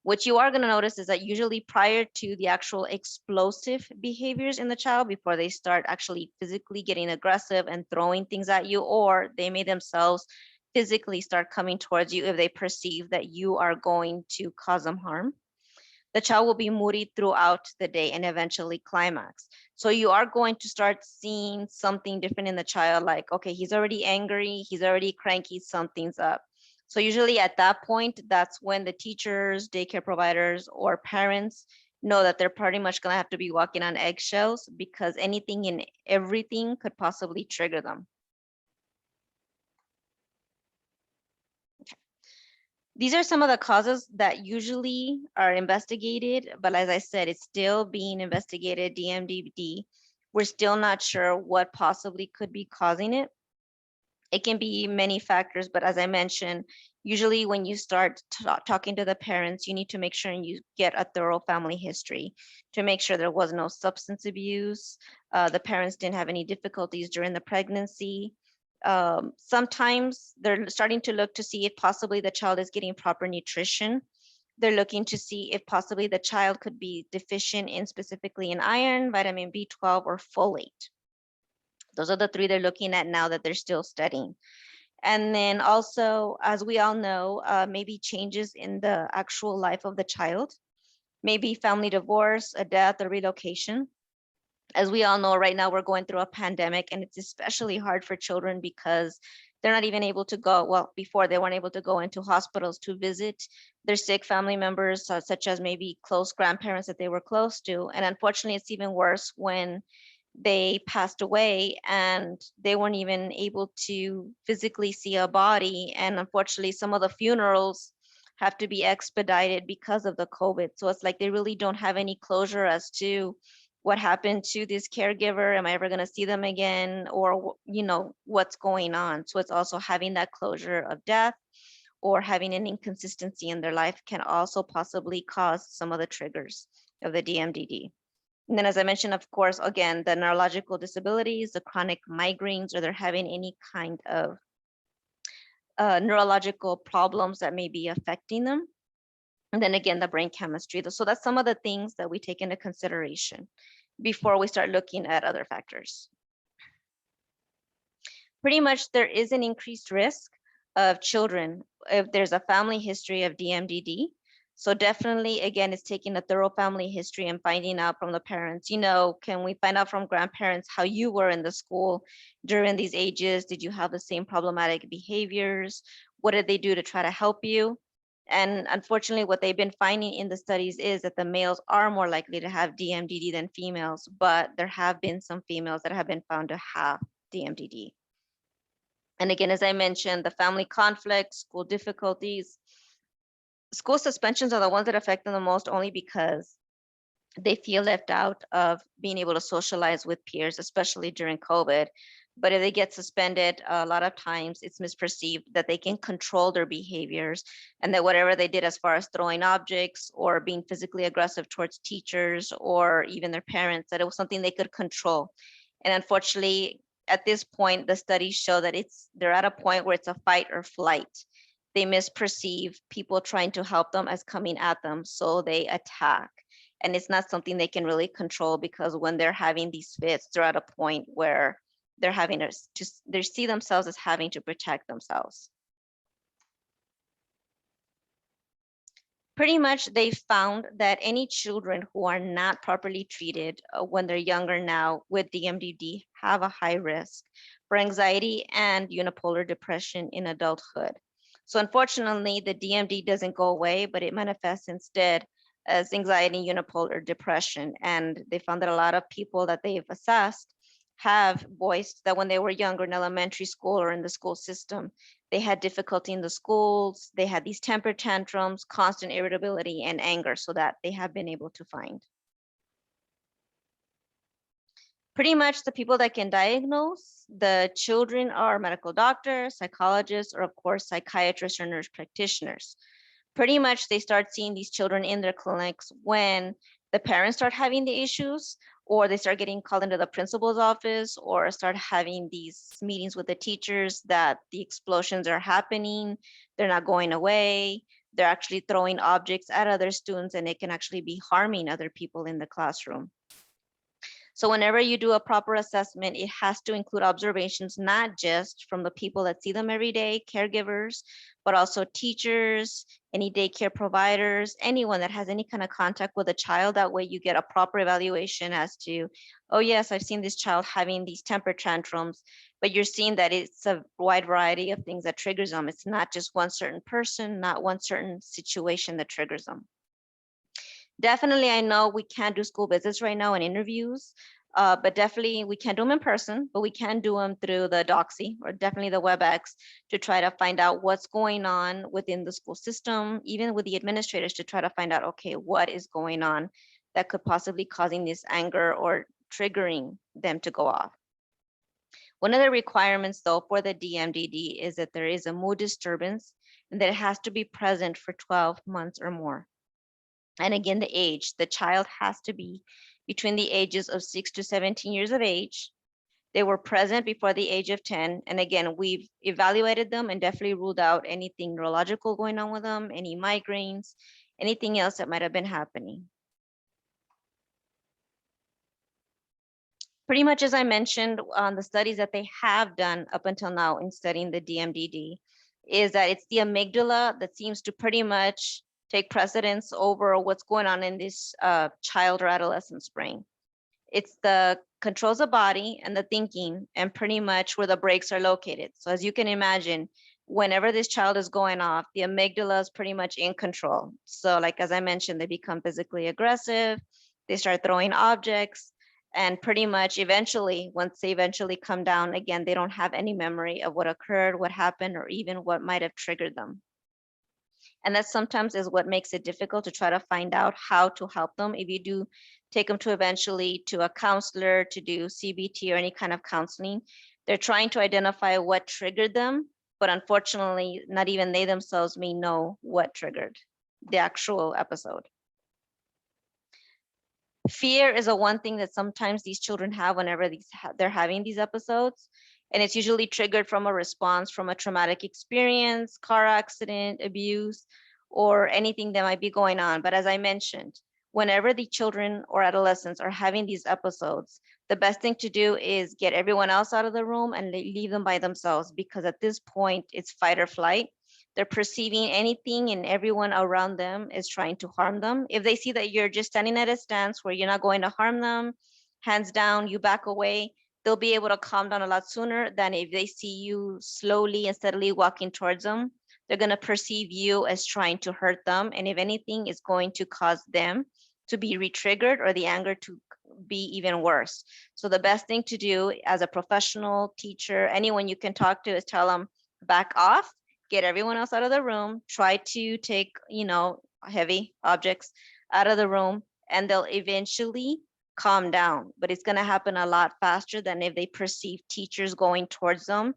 What you are going to notice is that usually prior to the actual explosive behaviors in the child, before they start actually physically getting aggressive and throwing things at you, or they may themselves physically start coming towards you if they perceive that you are going to cause them harm. The child will be moody throughout the day and eventually climax. So you are going to start seeing something different in the child, like, okay, he's already angry, he's already cranky, something's up. So usually at that point, that's when the teachers, daycare providers, or parents know that they're pretty much gonna have to be walking on eggshells, because anything and everything could possibly trigger them. These are some of the causes that usually are investigated, but as I said, it's still being investigated, DMDD. We're still not sure what possibly could be causing it. It can be many factors, but as I mentioned, usually when you start talking to the parents, you need to make sure you get a thorough family history to make sure there was no substance abuse, the parents didn't have any difficulties during the pregnancy. Sometimes they're starting to look to see if possibly the child is getting proper nutrition. They're looking to see if possibly the child could be deficient in specifically in iron, vitamin B12, or folate. Those are the three they're looking at now that they're still studying. And then also, as we all know, maybe changes in the actual life of the child, maybe family divorce, a death, or relocation. As we all know, right now we're going through a pandemic, and it's especially hard for children because they're not even able to go, well, before they weren't able to go into hospitals to visit their sick family members, such as maybe close grandparents that they were close to. And unfortunately, it's even worse when they passed away and they weren't even able to physically see a body. And unfortunately, some of the funerals have to be expedited because of the COVID. So it's like they really don't have any closure as to what happened to this caregiver. Am I ever going to see them again? Or, you know, what's going on? So it's also having that closure of death or having an inconsistency in their life can also possibly cause some of the triggers of the DMDD. And then, as I mentioned, of course, again, the neurological disabilities, the chronic migraines, or they're having any kind of neurological problems that may be affecting them. And then again, the brain chemistry. So that's some of the things that we take into consideration before we start looking at other factors. Pretty much there is an increased risk of children if there's a family history of DMDD. So definitely, again, it's taking a thorough family history and finding out from the parents, you know, can we find out from grandparents how you were in the school during these ages? Did you have the same problematic behaviors? What did they do to try to help you? And unfortunately, what they've been finding in the studies is that the males are more likely to have DMDD than females, but there have been some females that have been found to have DMDD. And again, as I mentioned, the family conflicts, school difficulties, school suspensions are the ones that affect them the most, only because they feel left out of being able to socialize with peers, especially during COVID. But if they get suspended, a lot of times it's misperceived that they can control their behaviors, and that whatever they did as far as throwing objects or being physically aggressive towards teachers or even their parents, that it was something they could control. And unfortunately, at this point, the studies show that they're at a point where it's a fight or flight. They misperceive people trying to help them as coming at them, so they attack. And it's not something they can really control, because when they're having these fits, they're at a point where they're having they see themselves as having to protect themselves. Pretty much they found that any children who are not properly treated when they're younger now with DMDD have a high risk for anxiety and unipolar depression in adulthood. So unfortunately, the DMD doesn't go away, but it manifests instead as anxiety and unipolar depression. And they found that a lot of people that they've assessed have voiced that when they were younger in elementary school or in the school system, they had difficulty in the schools, they had these temper tantrums, constant irritability, and anger, so that they have been able to find. Pretty much the people that can diagnose the children are medical doctors, psychologists, or of course, psychiatrists or nurse practitioners. Pretty much they start seeing these children in their clinics when the parents start having the issues, or they start getting called into the principal's office, or start having these meetings with the teachers that the explosions are happening, they're not going away, they're actually throwing objects at other students, and it can actually be harming other people in the classroom. So whenever you do a proper assessment, it has to include observations, not just from the people that see them every day, caregivers, but also teachers, any daycare providers, anyone that has any kind of contact with a child. That way you get a proper evaluation as to, oh yes, I've seen this child having these temper tantrums, but you're seeing that it's a wide variety of things that triggers them. It's not just one certain person, not one certain situation that triggers them. Definitely, I know we can't do school visits right now and interviews, but definitely we can't do them in person, but we can do them through the Doxy or definitely the WebEx to try to find out what's going on within the school system, even with the administrators to try to find out, okay, what is going on that could possibly causing this anger or triggering them to go off. One of the requirements though for the DMDD is that there is a mood disturbance and that it has to be present for 12 months or more. And again, the age, the child has to be between the ages of 6 to 17 years of age. They were present before the age of 10. And again, we've evaluated them and definitely ruled out anything neurological going on with them, any migraines, anything else that might have been happening. Pretty much as I mentioned on the studies that they have done up until now in studying the DMDD, is that it's the amygdala that seems to pretty much take precedence over what's going on in this child or adolescent's brain. It's the controls the body and the thinking and pretty much where the brakes are located. So as you can imagine, whenever this child is going off, the amygdala is pretty much in control. So like, as I mentioned, they become physically aggressive, they start throwing objects, and pretty much eventually, once they eventually come down, again, they don't have any memory of what occurred, what happened, or even what might have triggered them. And that sometimes is what makes it difficult to try to find out how to help them. If you do take them to eventually to a counselor to do CBT or any kind of counseling, they're trying to identify what triggered them, but unfortunately, not even they themselves may know what triggered the actual episode. Fear is a one thing that sometimes these children have whenever they're having these episodes. And it's usually triggered from a response from a traumatic experience, car accident, abuse, or anything that might be going on. But as I mentioned, whenever the children or adolescents are having these episodes, the best thing to do is get everyone else out of the room and leave them by themselves, because at this point it's fight or flight. They're perceiving anything and everyone around them is trying to harm them. If they see that you're just standing at a stance where you're not going to harm them, hands down, you back away, they'll be able to calm down a lot sooner than if they see you slowly and steadily walking towards them. They're going to perceive you as trying to hurt them. And if anything, is going to cause them to be re-triggered or the anger to be even worse. So the best thing to do as a professional teacher, anyone you can talk to, is tell them back off, get everyone else out of the room, try to take, heavy objects out of the room, and they'll eventually calm down. But it's going to happen a lot faster than if they perceive teachers going towards them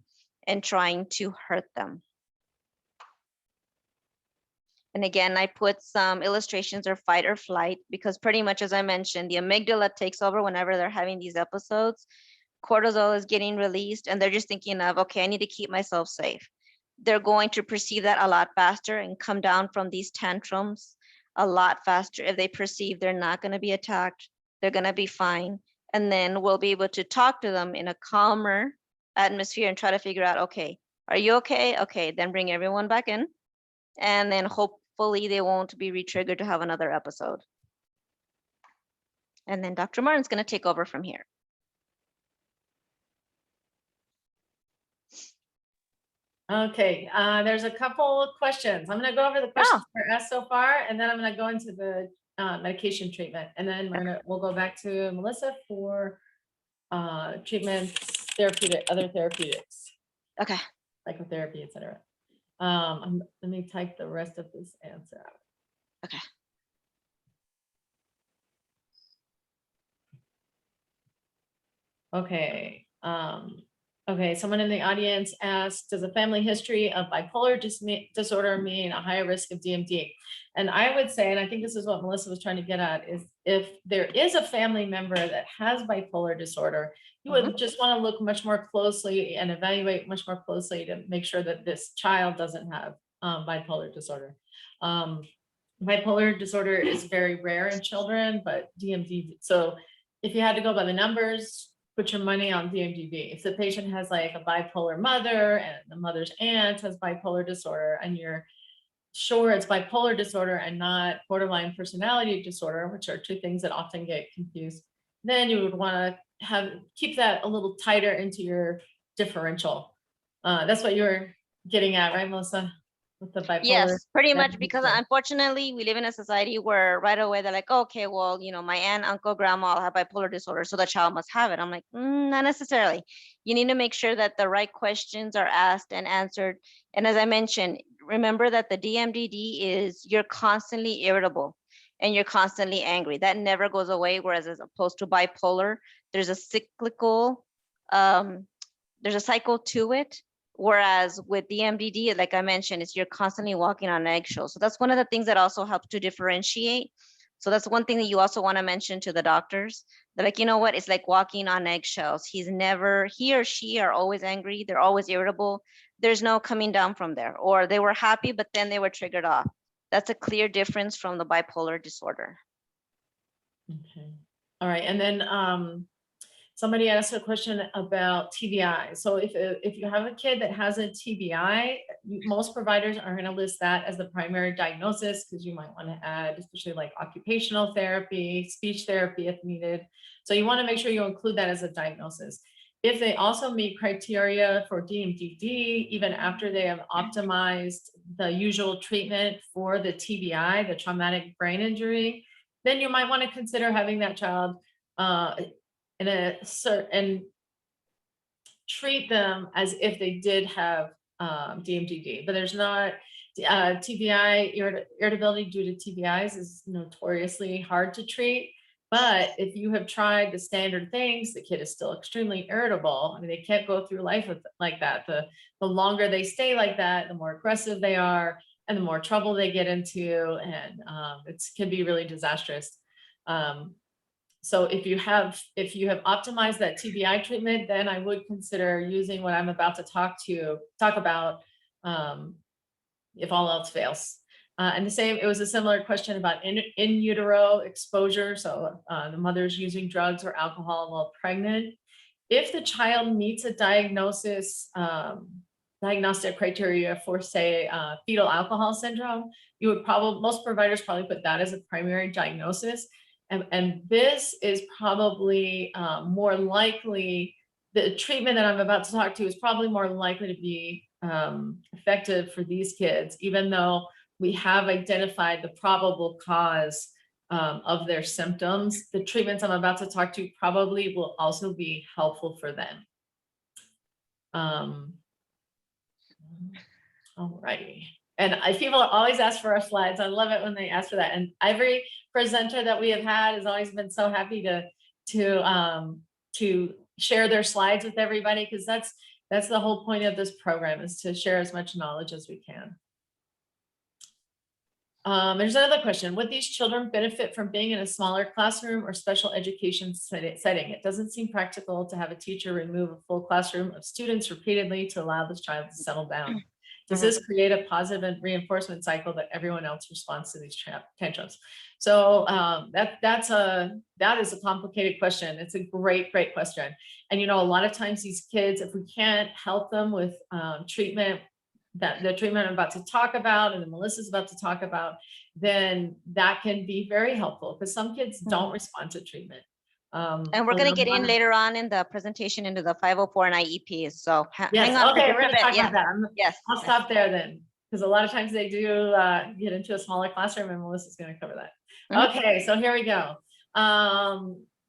and trying to hurt them. And again, I put some illustrations of fight or flight because pretty much, as I mentioned, the amygdala takes over whenever they're having these episodes. Cortisol is getting released and they're just thinking of, okay, I need to keep myself safe. They're going to perceive that a lot faster and come down from these tantrums a lot faster. If they perceive they're not going to be attacked, they're going to be fine. And then we'll be able to talk to them in a calmer atmosphere and try to figure out, okay, are you okay? Okay, then bring everyone back in. And then hopefully they won't be re-triggered to have another episode. And then Dr. Martin's going to take over from here. Okay, there's a couple of questions. I'm going to go over the questions for us so far, and then I'm going to go into the medication treatment, and then we'll go back to Melissa for treatments, other therapeutics. Okay. Psychotherapy, etc. Let me type the rest of this answer out. Okay. Okay. Okay, someone in the audience asked, does a family history of bipolar disorder mean a higher risk of DMD? And I would say, and I think this is what Melissa was trying to get at, is if there is a family member that has bipolar disorder, you would just want to look much more closely and evaluate much more closely to make sure that this child doesn't have bipolar disorder. Bipolar disorder is very rare in children, but DMD, so if you had to go by the numbers, put your money on DMDD. If the patient has like a bipolar mother and the mother's aunt has bipolar disorder, and you're sure it's bipolar disorder and not borderline personality disorder, which are two things that often get confused, then you would want to keep that a little tighter into your differential. That's what you were getting at, right, Melissa? With the bipolar. Yes, pretty much, diagnosis. because unfortunately we live in a society where right away they're like, okay, well, you know, my aunt, uncle, grandma all have bipolar disorder, so the child must have it. I'm like, not necessarily. You need to make sure that the right questions are asked and answered. And as I mentioned, remember that the DMDD is you're constantly irritable and you're constantly angry. That never goes away. Whereas as opposed to bipolar, there's a cyclical, there's a cycle to it. Whereas with DMDD, like I mentioned, is you're constantly walking on eggshells. So that's one of the things that also helps to differentiate. So that's one thing that you also want to mention to the doctors. They're like, you know what? It's like walking on eggshells. He or she are always angry. They're always irritable. There's no coming down from there. Or they were happy, but then they were triggered off. That's a clear difference from the bipolar disorder. Okay. All right. And then somebody asked a question about TBI. So if you have a kid that has a TBI, most providers are going to list that as the primary diagnosis, because you might want to add, especially like occupational therapy, speech therapy if needed. So you want to make sure you include that as a diagnosis. If they also meet criteria for DMDD, even after they have optimized the usual treatment for the TBI, the traumatic brain injury, then you might want to consider having that child and treat them as if they did have DMDD, but there's not TBI. Irritability due to TBIs is notoriously hard to treat. But if you have tried the standard things, the kid is still extremely irritable. I mean, they can't go through life like that. The longer they stay like that, the more aggressive they are, and the more trouble they get into, and it can be really disastrous. So if you have optimized that TBI treatment, then I would consider using what I'm about to talk about if all else fails. And it was a similar question about in utero exposure. So the mother's using drugs or alcohol while pregnant. If the child meets a diagnostic criteria for, say, fetal alcohol syndrome, most providers probably put that as a primary diagnosis. And this is probably more likely, the treatment that I'm about to talk to is probably more likely to be effective for these kids, even though we have identified the probable cause of their symptoms. The treatments I'm about to talk to probably will also be helpful for them. All righty. And people always ask for our slides. I love it when they ask for that. And every presenter that we have had has always been so happy to share their slides with everybody, because that's the whole point of this program, is to share as much knowledge as we can. There's another question. Would these children benefit from being in a smaller classroom or special education setting? It doesn't seem practical to have a teacher remove a full classroom of students repeatedly to allow this child to settle down. Does this create a positive reinforcement cycle that everyone else responds to these tantrums? So that is a complicated question. It's a great question. And a lot of times these kids, if we can't help them with treatment, that the treatment I'm about to talk about and Melissa's about to talk about, then that can be very helpful, because some kids don't respond to treatment. And we're going to get in later on in the presentation into the 504 and IEPs. So hang on. Okay, we're going to talk about that. Yes. I'll stop there then, because a lot of times they do get into a smaller classroom, and Melissa's going to cover that. Okay, so here we go.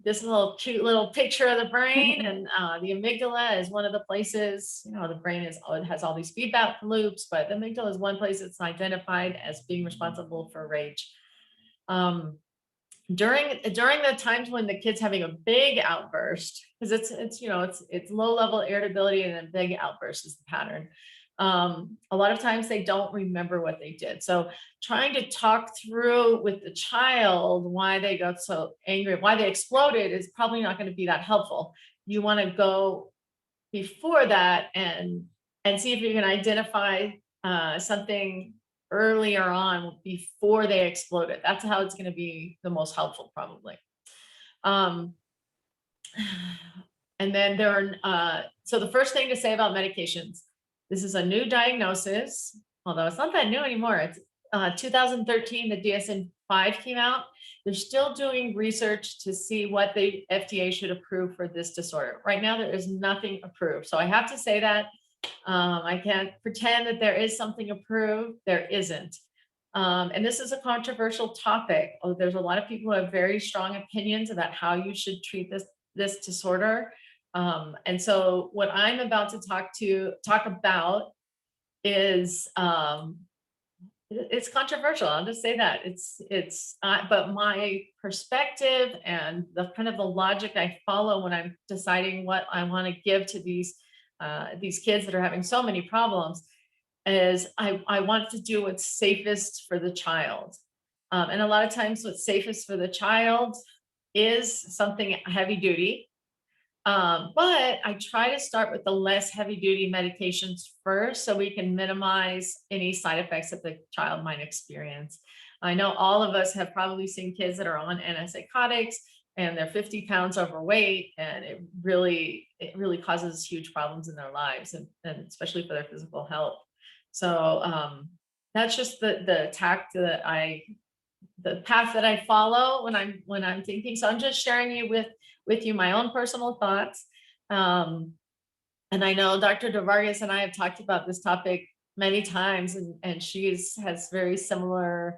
This cute little picture of the brain, and the amygdala is one of the places, the brain has all these feedback loops, but the amygdala is one place that's identified as being responsible for rage. During the times when the kid's having a big outburst, because it's low level irritability and then big outburst is the pattern. A lot of times they don't remember what they did. So trying to talk through with the child why they got so angry, why they exploded, is probably not going to be that helpful. You want to go before that and see if you can identify something earlier on before they exploded. That's how it's going to be the most helpful, probably. And then there are, so the first thing to say about medications, this is a new diagnosis, although it's not that new anymore. It's 2013, the DSM-5 came out. They're still doing research to see what the FDA should approve for this disorder. Right now, there is nothing approved. So I have to say that I can't pretend that there is something approved. There isn't. And this is a controversial topic. Oh, there's a lot of people who have very strong opinions about how you should treat this disorder. And so what I'm about to talk about is it's controversial. I'll just say that but my perspective and the kind of the logic I follow when I'm deciding what I want to give to these kids that are having so many problems is I want to do what's safest for the child. And a lot of times what's safest for the child is something heavy duty. But I try to start with the less heavy duty medications first so we can minimize any side effects that the child might experience. I know all of us have probably seen kids that are on antipsychotics and they're 50 pounds overweight, and it really causes huge problems in their lives, and especially for their physical health. So that's just the tact that the path that I follow when I'm thinking. So I'm just sharing you with you my own personal thoughts. And I know Dr. DeVargas and I have talked about this topic many times, and she has very similar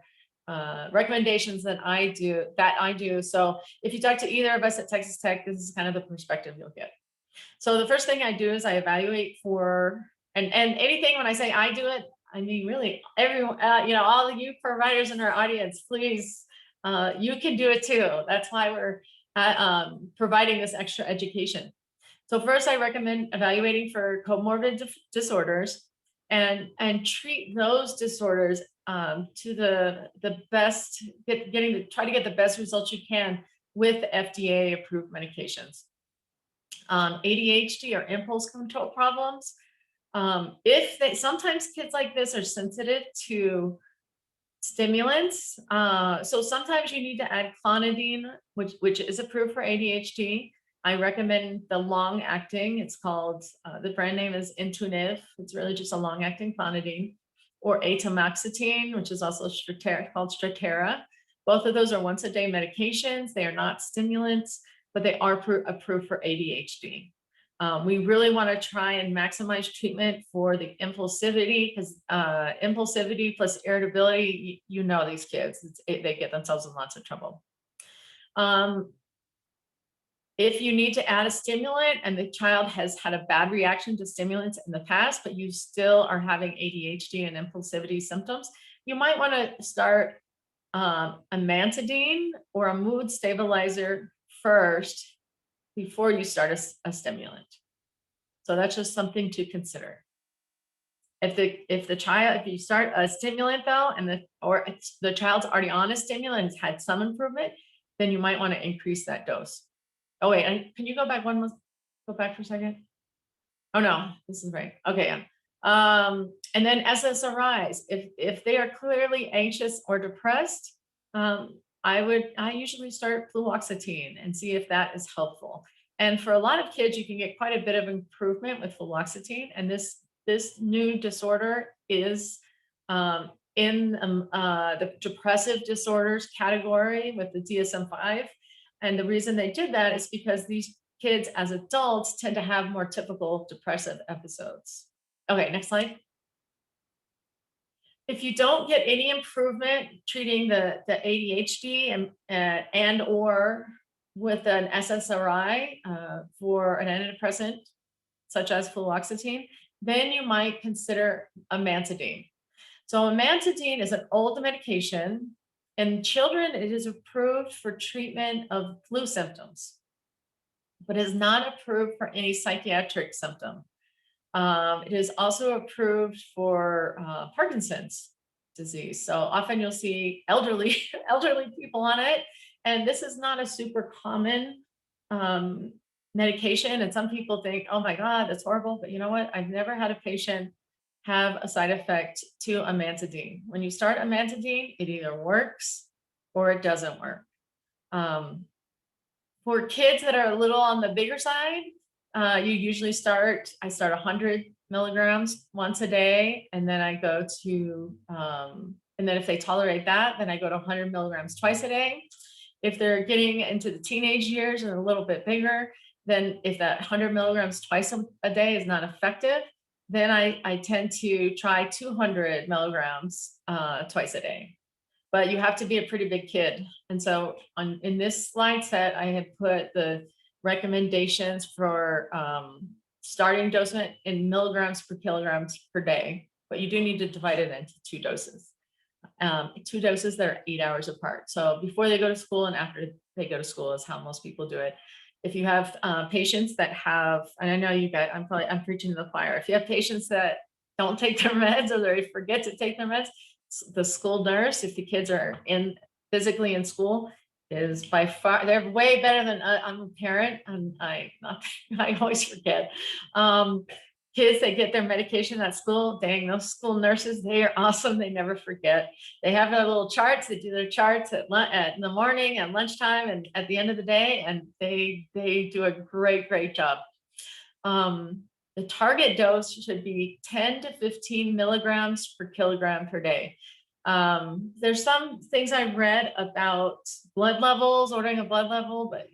recommendations that I do. So if you talk to either of us at Texas Tech, this is kind of the perspective you'll get. So the first thing I do is I evaluate for, and anything when I say I do it, I mean, really everyone, all of you providers in our audience, please, you can do it too. That's why we're providing this extra education. So first I recommend evaluating for comorbid disorders and treat those disorders to the best, try to get the best results you can with FDA approved medications. ADHD or impulse control problems. Sometimes kids like this are sensitive to stimulants. So sometimes you need to add clonidine, which is approved for ADHD. I recommend the long acting. It's called, the brand name is Intuniv. It's really just a long acting clonidine, or atomoxetine, which is also called Strattera. Both of those are once a day medications. They are not stimulants, but they are approved for ADHD. We really want to try and maximize treatment for the impulsivity, because impulsivity plus irritability, these kids, they get themselves in lots of trouble. If you need to add a stimulant and the child has had a bad reaction to stimulants in the past, but you still are having ADHD and impulsivity symptoms, you might want to start Amantadine or a mood stabilizer first before you start a stimulant. So that's just something to consider. If you start a stimulant though, or the child's already on a stimulant, has had some improvement, then you might want to increase that dose. Oh wait, can you go back go back for a second? Oh no, this is right. Okay, yeah. And then SSRIs, if they are clearly anxious or depressed, I usually start fluoxetine and see if that is helpful. And for a lot of kids, you can get quite a bit of improvement with fluoxetine. And this new disorder is in the depressive disorders category with the DSM-5. And the reason they did that is because these kids as adults tend to have more typical depressive episodes. Okay, next slide. If you don't get any improvement treating the ADHD and or with an SSRI for an antidepressant, such as fluoxetine, then you might consider Amantadine. So Amantadine is an old medication. In children, it is approved for treatment of flu symptoms, but is not approved for any psychiatric symptom. It is also approved for Parkinson's disease. So often you'll see elderly people on it. And this is not a super common medication. And some people think, oh my God, that's horrible. But you know what? I've never had a patient have a side effect to Amantadine. When you start Amantadine, it either works or it doesn't work. For kids that are a little on the bigger side, you usually I start 100 milligrams once a day, and then I go to, and then if they tolerate that, then I go to 100 milligrams twice a day. If they're getting into the teenage years and a little bit bigger, then if that 100 milligrams twice a day is not effective, then I tend to try 200 milligrams twice a day. But you have to be a pretty big kid. And so in this slide set, I had put the recommendations for starting dosing in milligrams per kilograms per day, but you do need to divide it into 2 doses. 2 doses that are 8 hours apart. So before they go to school and after they go to school is how most people do it. If you have patients that have, and I know you guys, I'm preaching to the choir. If you have patients that don't take their meds or they forget to take their meds, the school nurse, if the kids are physically in school, is by far, they're way better than I'm a parent, and I always forget. Kids that get their medication at school, dang, those school nurses, they are awesome. They never forget. They have their little charts. They do their charts in the morning, at lunchtime, and at the end of the day, and they do a great job. The target dose should be 10 to 15 milligrams per kilogram per day. There's some things I've read about blood levels, ordering a blood level, but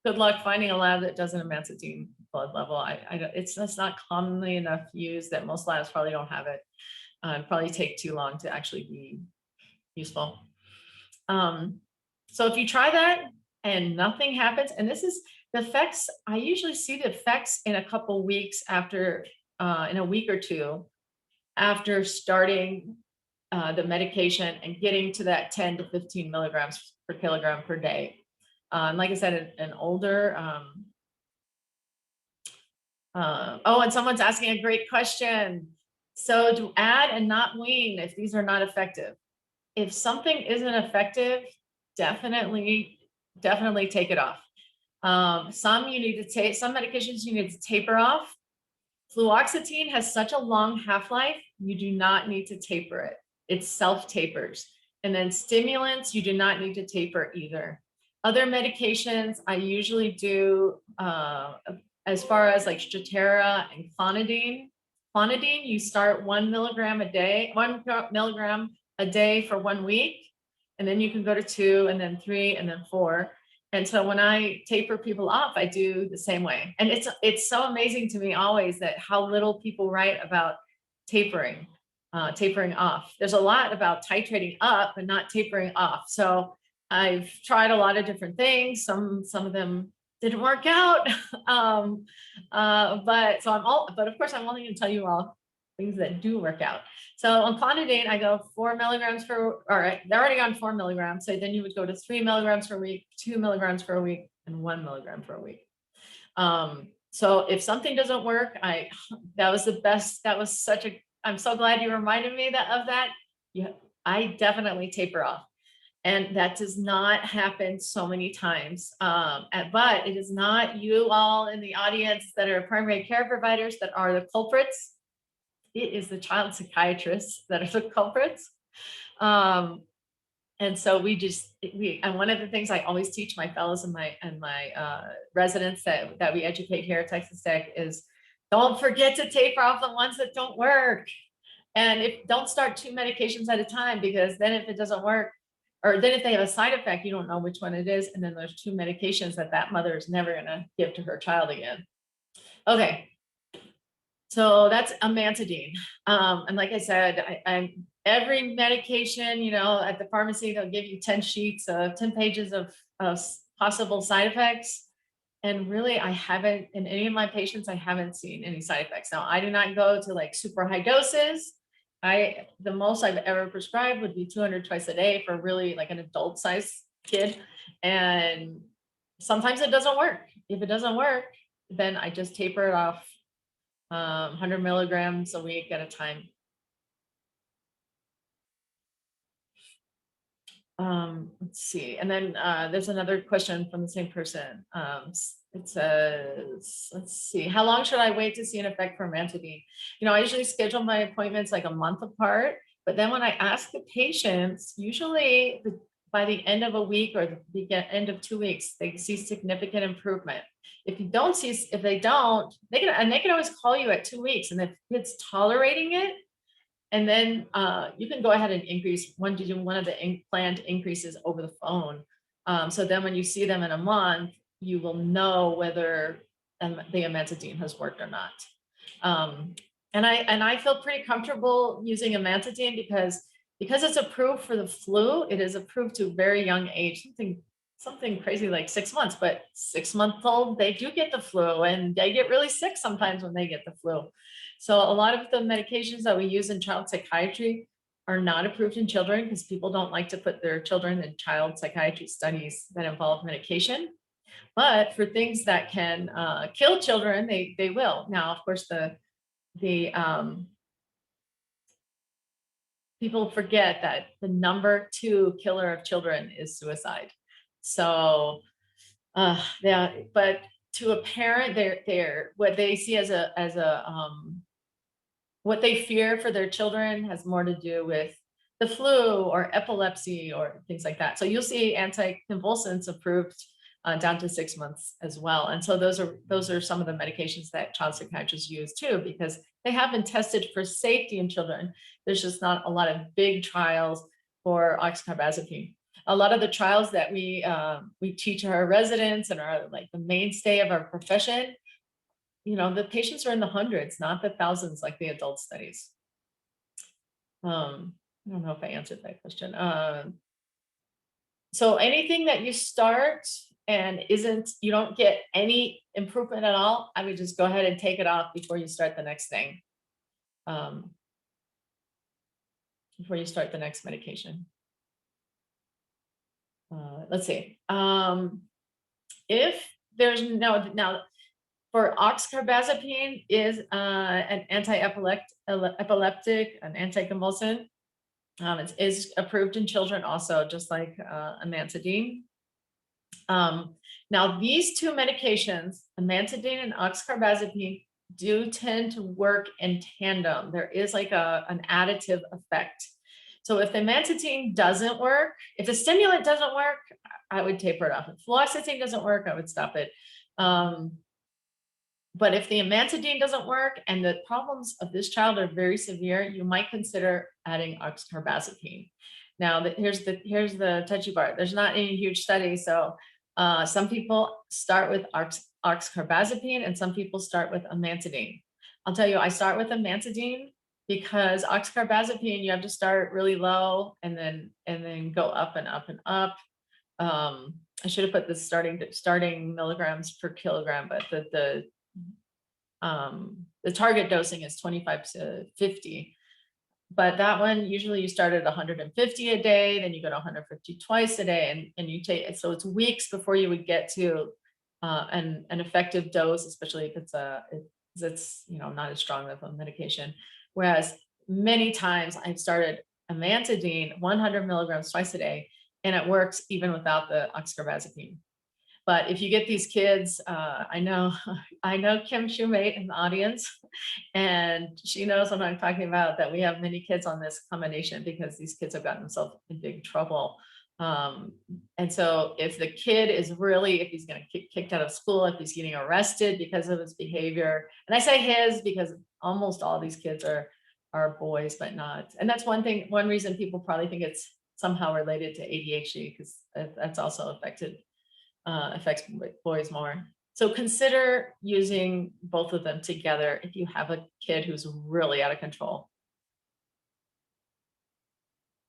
good luck finding a lab that does an amantadine blood level. It's not commonly enough used that most labs probably don't have it. It'd probably take too long to actually be useful. So if you try that and nothing happens, and this is the effects, I usually see the effects in a couple weeks after, in a week or two after starting the medication and getting to that 10 to 15 milligrams per kilogram per day. Like I said, an older, oh, and someone's asking a great question. So to add and not wean if these are not effective. If something isn't effective, definitely take it off. Some medications you need to taper off. Fluoxetine has such a long half-life, you do not need to taper it. It self-tapers. And then stimulants, you do not need to taper either. Other medications, I usually do, as far as like Strattera and Clonidine. Clonidine, you start 1 milligram a day, 1 milligram a day for 1 week, and then you can go to 2, and then 3, and then 4. And so when I taper people off, I do the same way. And it's so amazing to me always that how little people write about tapering off. There's a lot about titrating up and not tapering off. So I've tried a lot of different things. Some of them didn't work out. But of course I'm only going to tell you all things that do work out. So on Clonidine, I go 4 milligrams all right, they're already on 4 milligrams. So then you would go to 3 milligrams per week, 2 milligrams per week, and 1 milligram per week. So if something doesn't work, that was the best. I'm so glad you reminded me of that. Yeah, I definitely taper off. And that does not happen so many times. But it is not you all in the audience that are primary care providers that are the culprits. It is the child psychiatrists that are the culprits. And so and one of the things I always teach my fellows and my residents that we educate here at Texas Tech is don't forget to taper off the ones that don't work. And don't start 2 medications at a time, because then if it doesn't work, or then if they have a side effect, you don't know which one it is. And then there's 2 medications that mother is never going to give to her child again. Okay. So that's Amantadine. And like I said, every medication, at the pharmacy, they'll give you 10 sheets, 10 pages of possible side effects. And really, I haven't, in any of my patients, I haven't seen any side effects. Now, I do not go to like super high doses. The most I've ever prescribed would be 200 twice a day for really like an adult size kid. And sometimes it doesn't work. If it doesn't work, then I just taper it off 100 milligrams a week at a time. Let's see. And then there's another question from the same person. It says, let's see, how long should I wait to see an effect for Amantadine? I usually schedule my appointments like a month apart, but then when I ask the patients, usually by the end of a week or the end of 2 weeks, they see significant improvement. If they don't, they can always call you at 2 weeks, and if it's tolerating it, and then you can go ahead and increase one of the planned increases over the phone. So then when you see them in a month, you will know whether the amantadine has worked or not. And I feel pretty comfortable using amantadine because it's approved for the flu. It is approved to a very young age, something crazy like 6 months, but 6-month-old, they do get the flu, and they get really sick sometimes when they get the flu. So a lot of the medications that we use in child psychiatry are not approved in children because people don't like to put their children in child psychiatry studies that involve medication. But for things that can kill children, they will. Now, of course, the people forget that the number 2 killer of children is suicide. So, yeah, but to a parent, they're what they see as what they fear for their children has more to do with the flu or epilepsy or things like that. So you'll see anticonvulsants approved down to 6 months as well. And so those are some of the medications that child psychiatrists use too, because they have been tested for safety in children. There's just not a lot of big trials for oxcarbazepine. A lot of the trials that we teach our residents and are like the mainstay of our profession, the patients are in the hundreds, not the thousands like the adult studies. I don't know if I answered that question. So anything that you start and you don't get any improvement at all, I would just go ahead and take it off before you start the next thing. Before you start the next medication. Let's see. If there's now for oxcarbazepine is an anti-epileptic, an anticonvulsant. It is approved in children also, just like amantadine. Now, these 2 medications, amantadine and oxcarbazepine, do tend to work in tandem. There is like an additive effect. So if the amantadine doesn't work, if the stimulant doesn't work, I would taper it off. If fluoxetine doesn't work, I would stop it. But if the amantadine doesn't work and the problems of this child are very severe, you might consider adding oxcarbazepine. Now, here's the touchy part. There's not any huge study. So some people start with oxcarbazepine and some people start with amantadine. I'll tell you, I start with amantadine because oxcarbazepine, you have to start really low and then go up and up and up. I should have put the starting milligrams per kilogram, but the target dosing is 25 to 50. But that one, usually you start at 150 a day, then you go to 150 twice a day, and you take it. So it's weeks before you would get to an effective dose, especially if it's not as strong of a medication. Whereas many times I've started amantadine 100 milligrams twice a day, and it works even without the oxcarbazepine. But if you get these kids, I know Kim Shoemate in the audience, and she knows what I'm talking about, that we have many kids on this combination because these kids have gotten themselves in big trouble. And so if the kid is really, if he's going to get kicked out of school, if he's getting arrested because of his behavior, and I say his because almost all these kids are boys, but not. And that's one reason people probably think it's somehow related to ADHD, because that's also affects boys more. So consider using both of them together if you have a kid who's really out of control.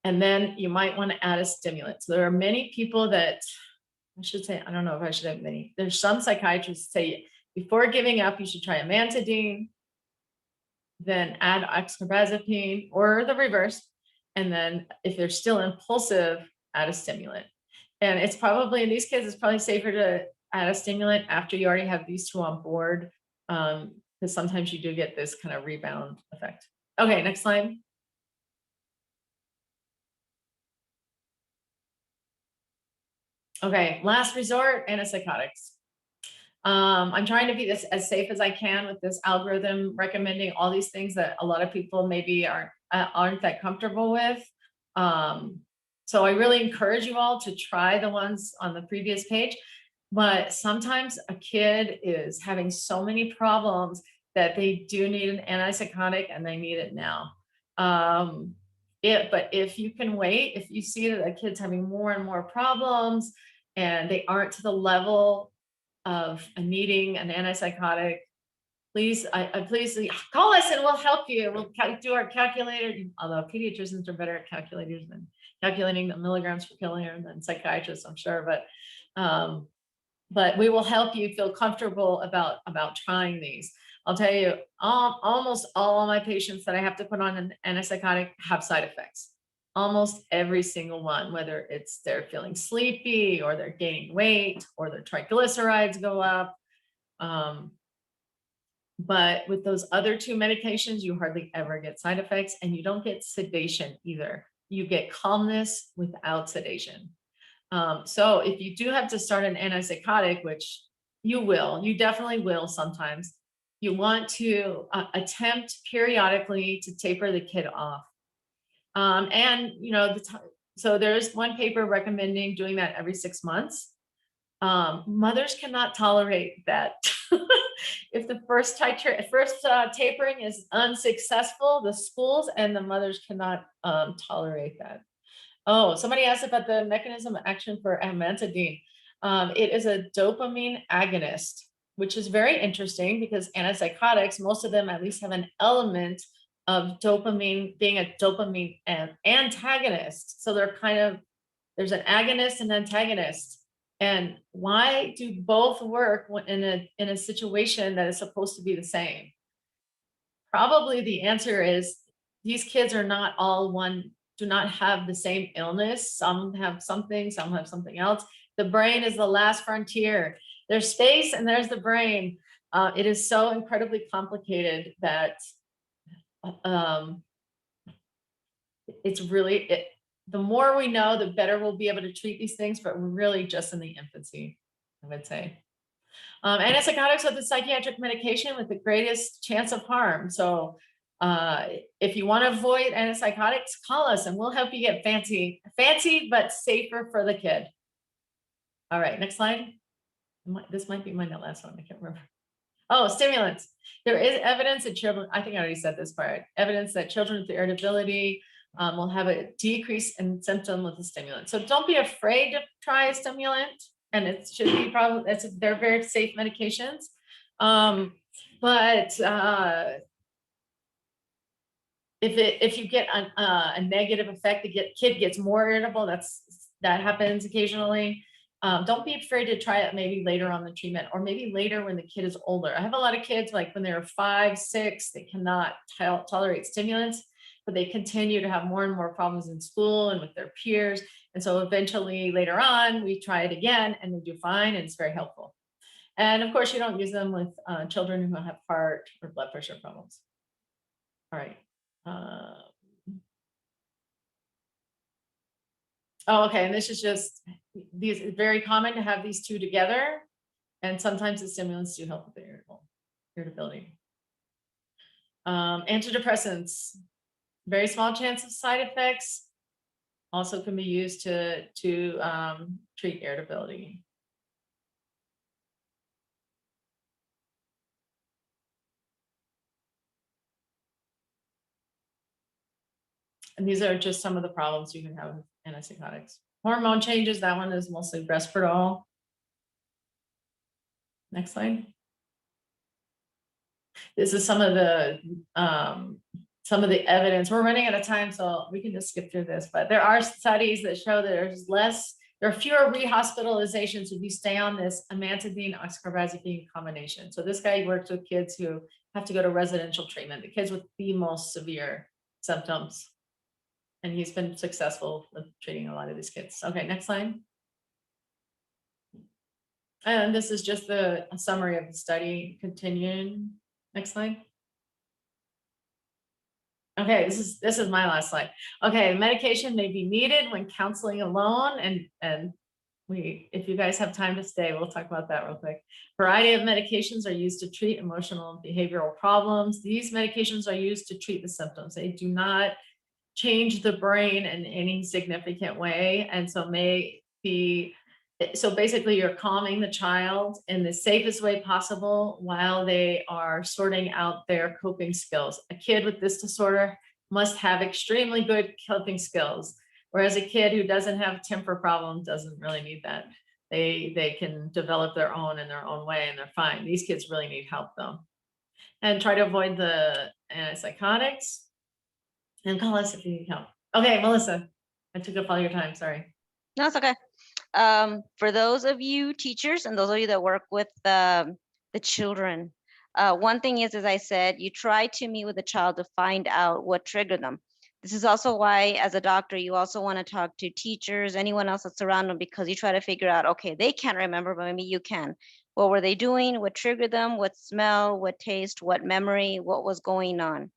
And then you might want to add a stimulant. So there are many people that, I don't know if I should have many. There's some psychiatrists say before giving up, you should try amantadine, then add oxcarbazepine or the reverse. And then if they're still impulsive, add a stimulant. And it's probably, in these cases, it's probably safer to add a stimulant after you already have these 2 on board, because sometimes you do get this kind of rebound effect. Okay, next slide. Okay, last resort, antipsychotics. I'm trying to be as safe as I can with this algorithm, recommending all these things that a lot of people maybe aren't that comfortable with. So I really encourage you all to try the ones on the previous page. But sometimes a kid is having so many problems that they do need an antipsychotic and they need it now. But if you can wait, if you see that a kid's having more and more problems and they aren't to the level of needing an antipsychotic, please, please call us and we'll help you. We'll do our calculator, although pediatricians are better at calculators than calculating the milligrams per kilogram than psychiatrists, I'm sure. But we will help you feel comfortable about trying these. I'll tell you, almost all of my patients that I have to put on an antipsychotic have side effects. Almost every single one, whether it's they're feeling sleepy or they're gaining weight or their triglycerides go up. But with those other two medications, you hardly ever get side effects, and you don't get sedation either. You get calmness without sedation. So if you do have to start an antipsychotic, which you definitely will sometimes, you want to attempt periodically to taper the kid off. And so there's one paper recommending doing that every 6 months. Mothers cannot tolerate that. If the first tapering is unsuccessful, the schools and the mothers cannot tolerate that. Oh, somebody asked about the mechanism of action for amantadine. It is a dopamine agonist, which is very interesting because antipsychotics, most of them at least have an element of dopamine, being a dopamine antagonist. So there's an agonist and antagonist. And why do both work in a situation that is supposed to be the same? Probably the answer is these kids are not all one, do not have the same illness. Some have something, some have something else. The brain is the last frontier. There's space and there's the brain. It is so incredibly complicated that it's really, the more we know, the better we'll be able to treat these things, but we're really just in the infancy, I would say. Antipsychotics are the psychiatric medication with the greatest chance of harm. So if you want to avoid antipsychotics, call us and we'll help you get fancy, but safer for the kid. All right, next slide. This might be my last one, I can't remember. Oh, stimulants. There is evidence that children, I think I already said this part, evidence that children with irritability will have a decrease in symptom with the stimulant. So don't be afraid to try a stimulant, and it should be probably, they're very safe medications. But if you get a negative effect, the kid gets more irritable, that happens occasionally. Don't be afraid to try it maybe later on the treatment, or maybe later when the kid is older. I have a lot of kids like when they're 5, 6, they cannot tolerate stimulants, but they continue to have more and more problems in school and with their peers. And so eventually later on, we try it again and they do fine, and it's very helpful. And of course, you don't use them with children who have heart or blood pressure problems. All right. Oh, okay, and this is just, these is very common to have these two together, and sometimes the stimulants do help with the irritability. Antidepressants, very small chance of side effects, also can be used to treat irritability. And these are just some of the problems you can have with antipsychotics. Hormone changes, that one is mostly Resveratrol. Next slide. This is some of the evidence. We're running out of time, so we can just skip through this, but there are studies that show that there are fewer rehospitalizations if you stay on this amantadine oxcarbazepine combination. So this guy works with kids who have to go to residential treatment, the kids with the most severe symptoms. And he's been successful with treating a lot of these kids. Okay, next slide. And this is just a summary of the study. Continuing. Next slide. Okay, this is my last slide. Okay, medication may be needed when counseling alone, and if you guys have time to stay, we'll talk about that real quick. Variety of medications are used to treat emotional and behavioral problems. These medications are used to treat the symptoms. They do not change the brain in any significant way. And so so basically you're calming the child in the safest way possible while they are sorting out their coping skills. A kid with this disorder must have extremely good coping skills, whereas a kid who doesn't have temper problem doesn't really need that. They can develop their own in their own way and they're fine. These kids really need help though. And try to avoid the antipsychotics and call us if you need help. Okay, Melissa, I took up all your time, sorry. No, it's okay. For those of you teachers and those of you that work with the children, one thing is, as I said, you try to meet with the child to find out what triggered them. This is also why, as a doctor, you also want to talk to teachers, anyone else that's around them, because you try to figure out, okay, they can't remember, but maybe you can. What were they doing? What triggered them? What smell? What taste? What memory? What was going on?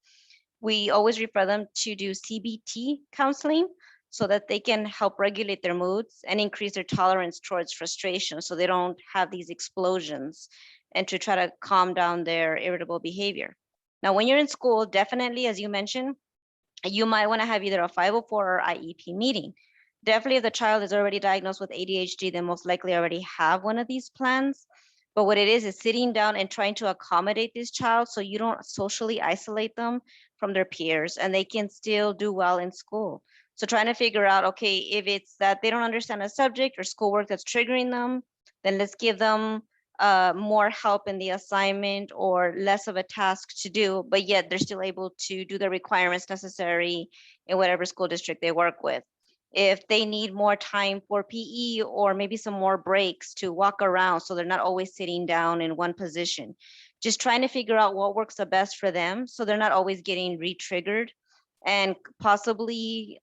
We always refer them to do CBT counseling so that they can help regulate their moods and increase their tolerance towards frustration so they don't have these explosions, and to try to calm down their irritable behavior. Now, when you're in school, definitely, as you mentioned, you might want to have either a 504 or IEP meeting. Definitely, if the child is already diagnosed with ADHD, they most likely already have one of these plans. But what it is sitting down and trying to accommodate this child so you don't socially isolate them from their peers and they can still do well in school. So trying to figure out, okay, if it's that they don't understand a subject or schoolwork that's triggering them, then let's give them more help in the assignment or less of a task to do, but yet they're still able to do the requirements necessary in whatever school district they work with. If they need more time for PE or maybe some more breaks to walk around so they're not always sitting down in one position, just trying to figure out what works the best for them so they're not always getting re-triggered, and possibly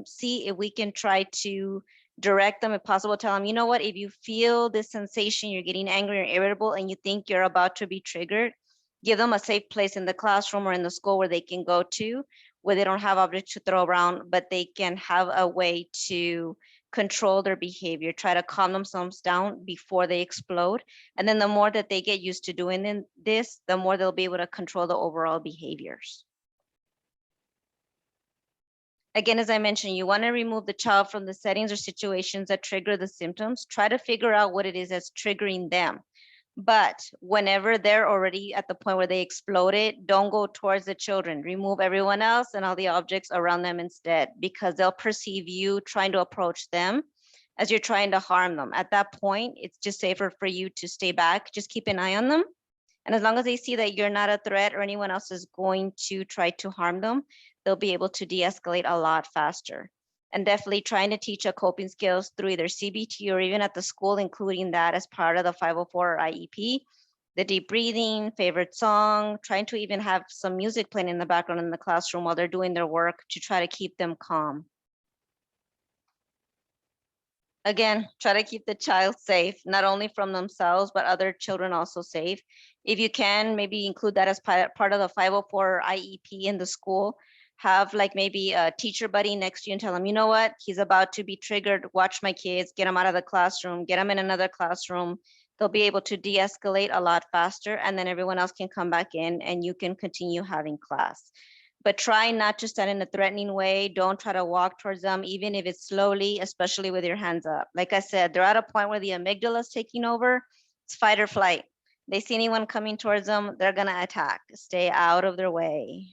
see if we can try to direct them, if possible, tell them, you know what, if you feel this sensation, you're getting angry or irritable and you think you're about to be triggered, give them a safe place in the classroom or in the school where they can go to, where they don't have objects to throw around, but they can have a way to control their behavior, try to calm themselves down before they explode. And then the more that they get used to doing this, the more they'll be able to control the overall behaviors. Again, as I mentioned, you want to remove the child from the settings or situations that trigger the symptoms. Try to figure out what it is that's triggering them. But whenever they're already at the point where they exploded, don't go towards the children. Remove everyone else and all the objects around them instead, because they'll perceive you trying to approach them as you're trying to harm them. At that point, it's just safer for you to stay back. Just keep an eye on them. And as long as they see that you're not a threat or anyone else is going to try to harm them, they'll be able to de-escalate a lot faster. And definitely trying to teach a coping skills through either CBT or even at the school, including that as part of the 504 or IEP, the deep breathing, favorite song, trying to even have some music playing in the background in the classroom while they're doing their work to try to keep them calm. Again, try to keep the child safe, not only from themselves, but other children also safe. If you can, maybe include that as part of the 504 IEP in the school. Have like maybe a teacher buddy next to you and tell them, you know what, he's about to be triggered. Watch my kids, get them out of the classroom, get them in another classroom. They'll be able to de-escalate a lot faster, and then everyone else can come back in and you can continue having class. But try not to stand in a threatening way. Don't try to walk towards them, even if it's slowly, especially with your hands up. Like I said, they're at a point where the amygdala is taking over. It's fight or flight. They see anyone coming towards them, they're gonna attack. Stay out of their way.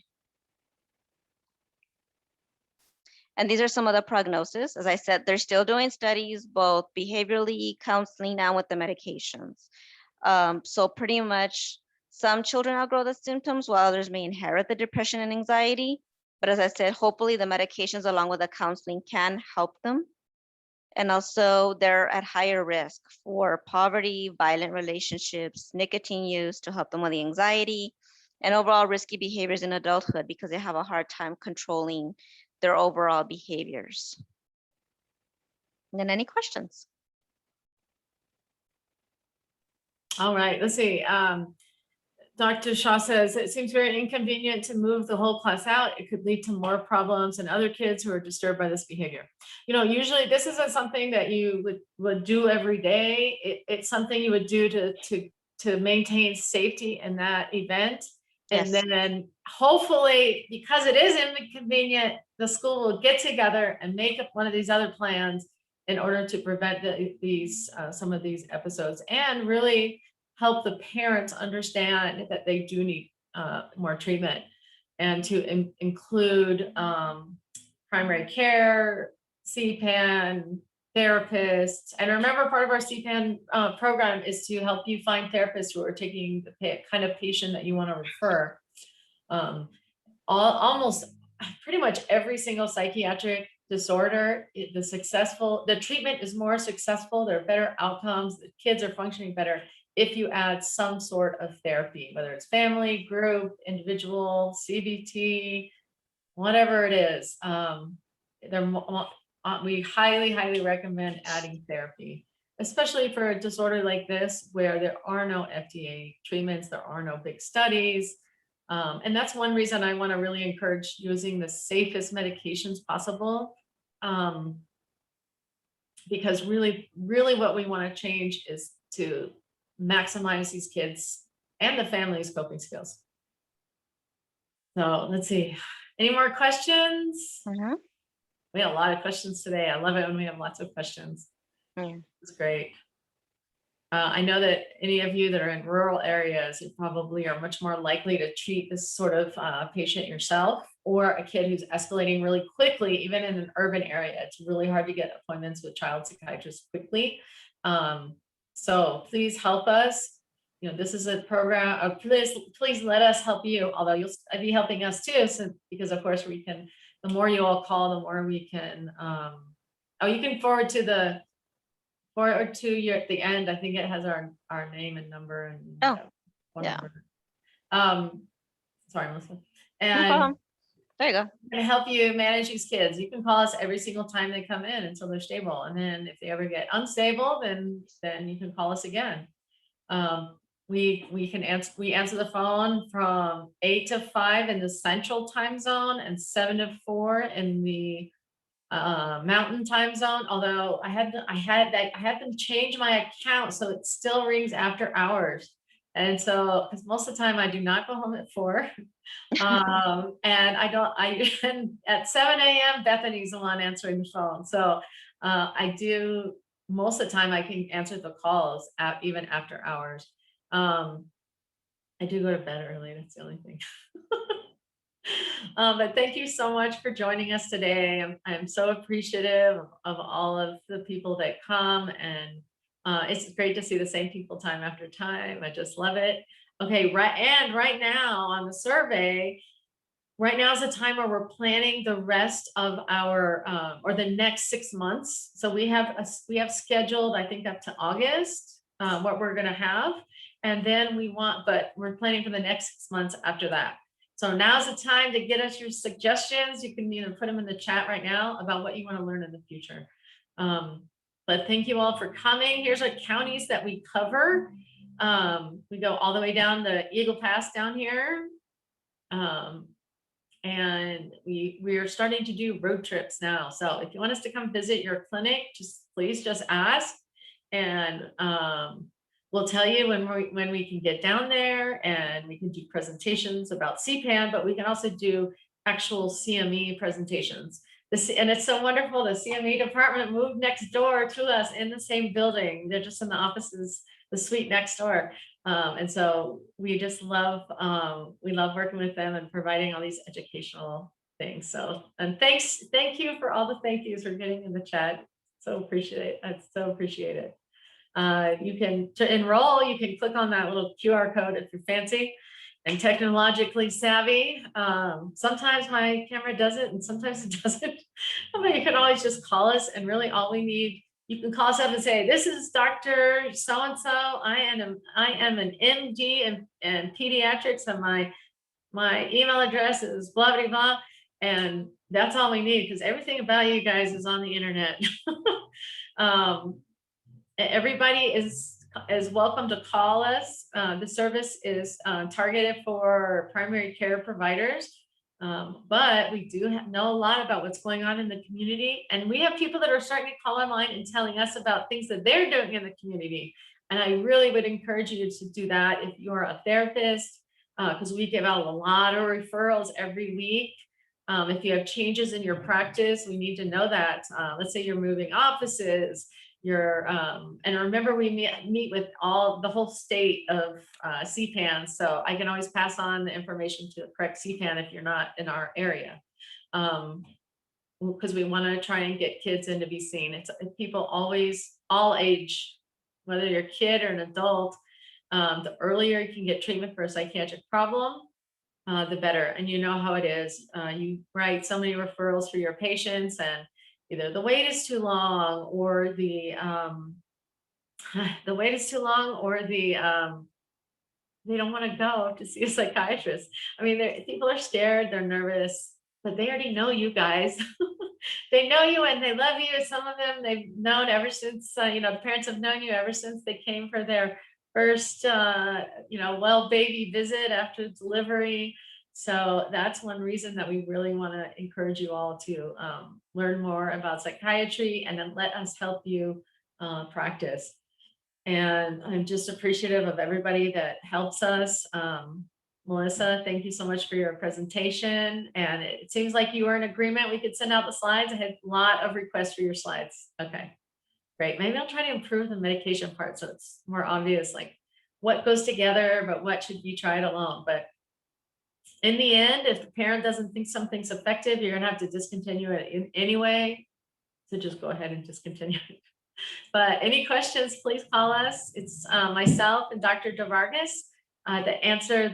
And these are some of the prognosis. As I said, they're still doing studies, both behaviorally, counseling, and with the medications. So pretty much some children outgrow the symptoms while others may inherit the depression and anxiety. But as I said, hopefully the medications along with the counseling can help them. And also they're at higher risk for poverty, violent relationships, nicotine use to help them with the anxiety, and overall risky behaviors in adulthood because they have a hard time controlling their overall behaviors. And then any questions? All right, let's see. Dr. Shaw says, it seems very inconvenient to move the whole class out. It could lead to more problems in other kids who are disturbed by this behavior. You know, usually this isn't something that you would do every day. It's something you would do to maintain safety in that event. And Yes. then hopefully, because it is inconvenient, the school will get together and make up one of these other plans in order to prevent these some of these episodes, and really help the parents understand that they do need more treatment, and to include primary care, CPAN, therapists. And remember, part of our CPAN program is to help you find therapists who are taking the kind of patient that you want to refer. Almost pretty much every single psychiatric disorder, the treatment is more successful, there are better outcomes, the kids are functioning better if you add some sort of therapy, whether it's family, group, individual, CBT, whatever it is. We highly recommend adding therapy, especially for a disorder like this, where there are no FDA treatments, there are no big studies. And that's one reason I want to really encourage using the safest medications possible. Because really what we want to change is to maximize these kids and the family's coping skills. So let's see. Any more questions? We had a lot of questions today. I love it when we have lots of questions. Yeah. It's great. I know that any of you that are in rural areas, you probably are much more likely to treat this sort of patient yourself, or a kid who's escalating really quickly, even in an urban area. It's really hard to get appointments with child psychiatrists quickly. So please help us. You know, this is a program. Please let us help you, although you'll be helping us too. So, because of course we can, the more you all call, the more we can, you can forward to the at the end. I think it has our name and number and phone number. Sorry, Melissa. No And problem. There you go. to help you manage these kids. You can call us every single time they come in until they're stable. And then if they ever get unstable, then you can call us again. We answer the phone from 8 to 5 in the central time zone and 7 to 4 in the mountain time zone. Although I had them change my account so it still rings after hours. And so, because most of the time I do not go home at 4. And at 7 a.m. Bethany's the one answering the phone. So I do, most of the time I can answer the calls even after hours. I do go to bed early, that's the only thing. But thank you so much for joining us today. I'm so appreciative of all of the people that come, and it's great to see the same people time after time. I just love it. Okay, right now on the survey, right now is the time where we're planning the rest of our or the next 6 months. So we have scheduled, I think, up to August what we're going to have, and then but we're planning for the next 6 months after that. So now's the time to get us your suggestions. You can put them in the chat right now about what you want to learn in the future. But thank you all for coming. Here's our counties that we cover. We go all the way down the Eagle Pass down here. And we are starting to do road trips now. So if you want us to come visit your clinic, please just ask. And we'll tell you when we can get down there, and we can do presentations about CPAN, but we can also do actual CME presentations. And it's so wonderful. The CME department moved next door to us in the same building. They're just in the offices, the suite next door. And so we just love working with them and providing all these educational things. So, and thank you for all the thank yous we're getting in the chat. So appreciate it. I so appreciate it. To enroll, you can click on that little QR code if you're fancy and technologically savvy. Sometimes my camera does it and sometimes it doesn't. But you can always just call us, and really all we need, you can call us up and say, this is Dr. So-and-so. I am an MD in pediatrics, and my email address is blah, blah, blah. And that's all we need, because everything about you guys is on the internet. Everybody is welcome to call us. The service is targeted for primary care providers, but we do know a lot about what's going on in the community, and we have people that are starting to call online and telling us about things that they're doing in the community. And I really would encourage you to do that if you're a therapist, because we give out a lot of referrals every week. If you have changes in your practice, we need to know that. Let's say you're moving offices, and remember we meet with the whole state of CPAN, so I can always pass on the information to the correct CPAN if you're not in our area. Because we want to try and get kids in to be seen. It's people always, all age, whether you're a kid or an adult, the earlier you can get treatment for a psychiatric problem, the better. And you know how it is. You write so many referrals for your patients, and either the wait is too long, or the wait is too long, or they don't want to go to see a psychiatrist. I mean, people are scared, they're nervous, but they already know you guys. They know you and they love you. Some of them they've known ever since, the parents have known you ever since they came for their first, well baby visit after delivery. So that's one reason that we really want to encourage you all to learn more about psychiatry, and then let us help you practice. And I'm just appreciative of everybody that helps us. Melissa, thank you so much for your presentation. And it seems like you were in agreement. We could send out the slides. I had a lot of requests for your slides. Okay, great. Maybe I'll try to improve the medication part so it's more obvious, like what goes together, but what should be tried alone. But in the end, if the parent doesn't think something's effective, you're gonna have to discontinue it anyway. So just go ahead and discontinue it. But any questions, please call us. It's myself and Dr. DeVargas that answer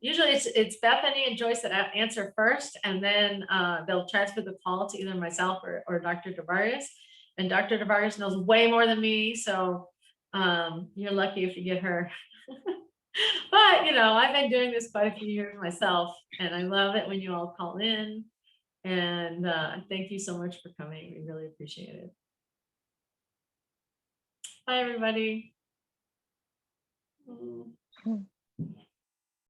usually it's Bethany and Joyce that answer first, and then they'll transfer the call to either myself or Dr. DeVargas. And Dr. DeVargas knows way more than me, so you're lucky if you get her. But I've been doing this quite a few years myself, and I love it when you all call in. And thank you so much for coming. We really appreciate it. Bye, everybody.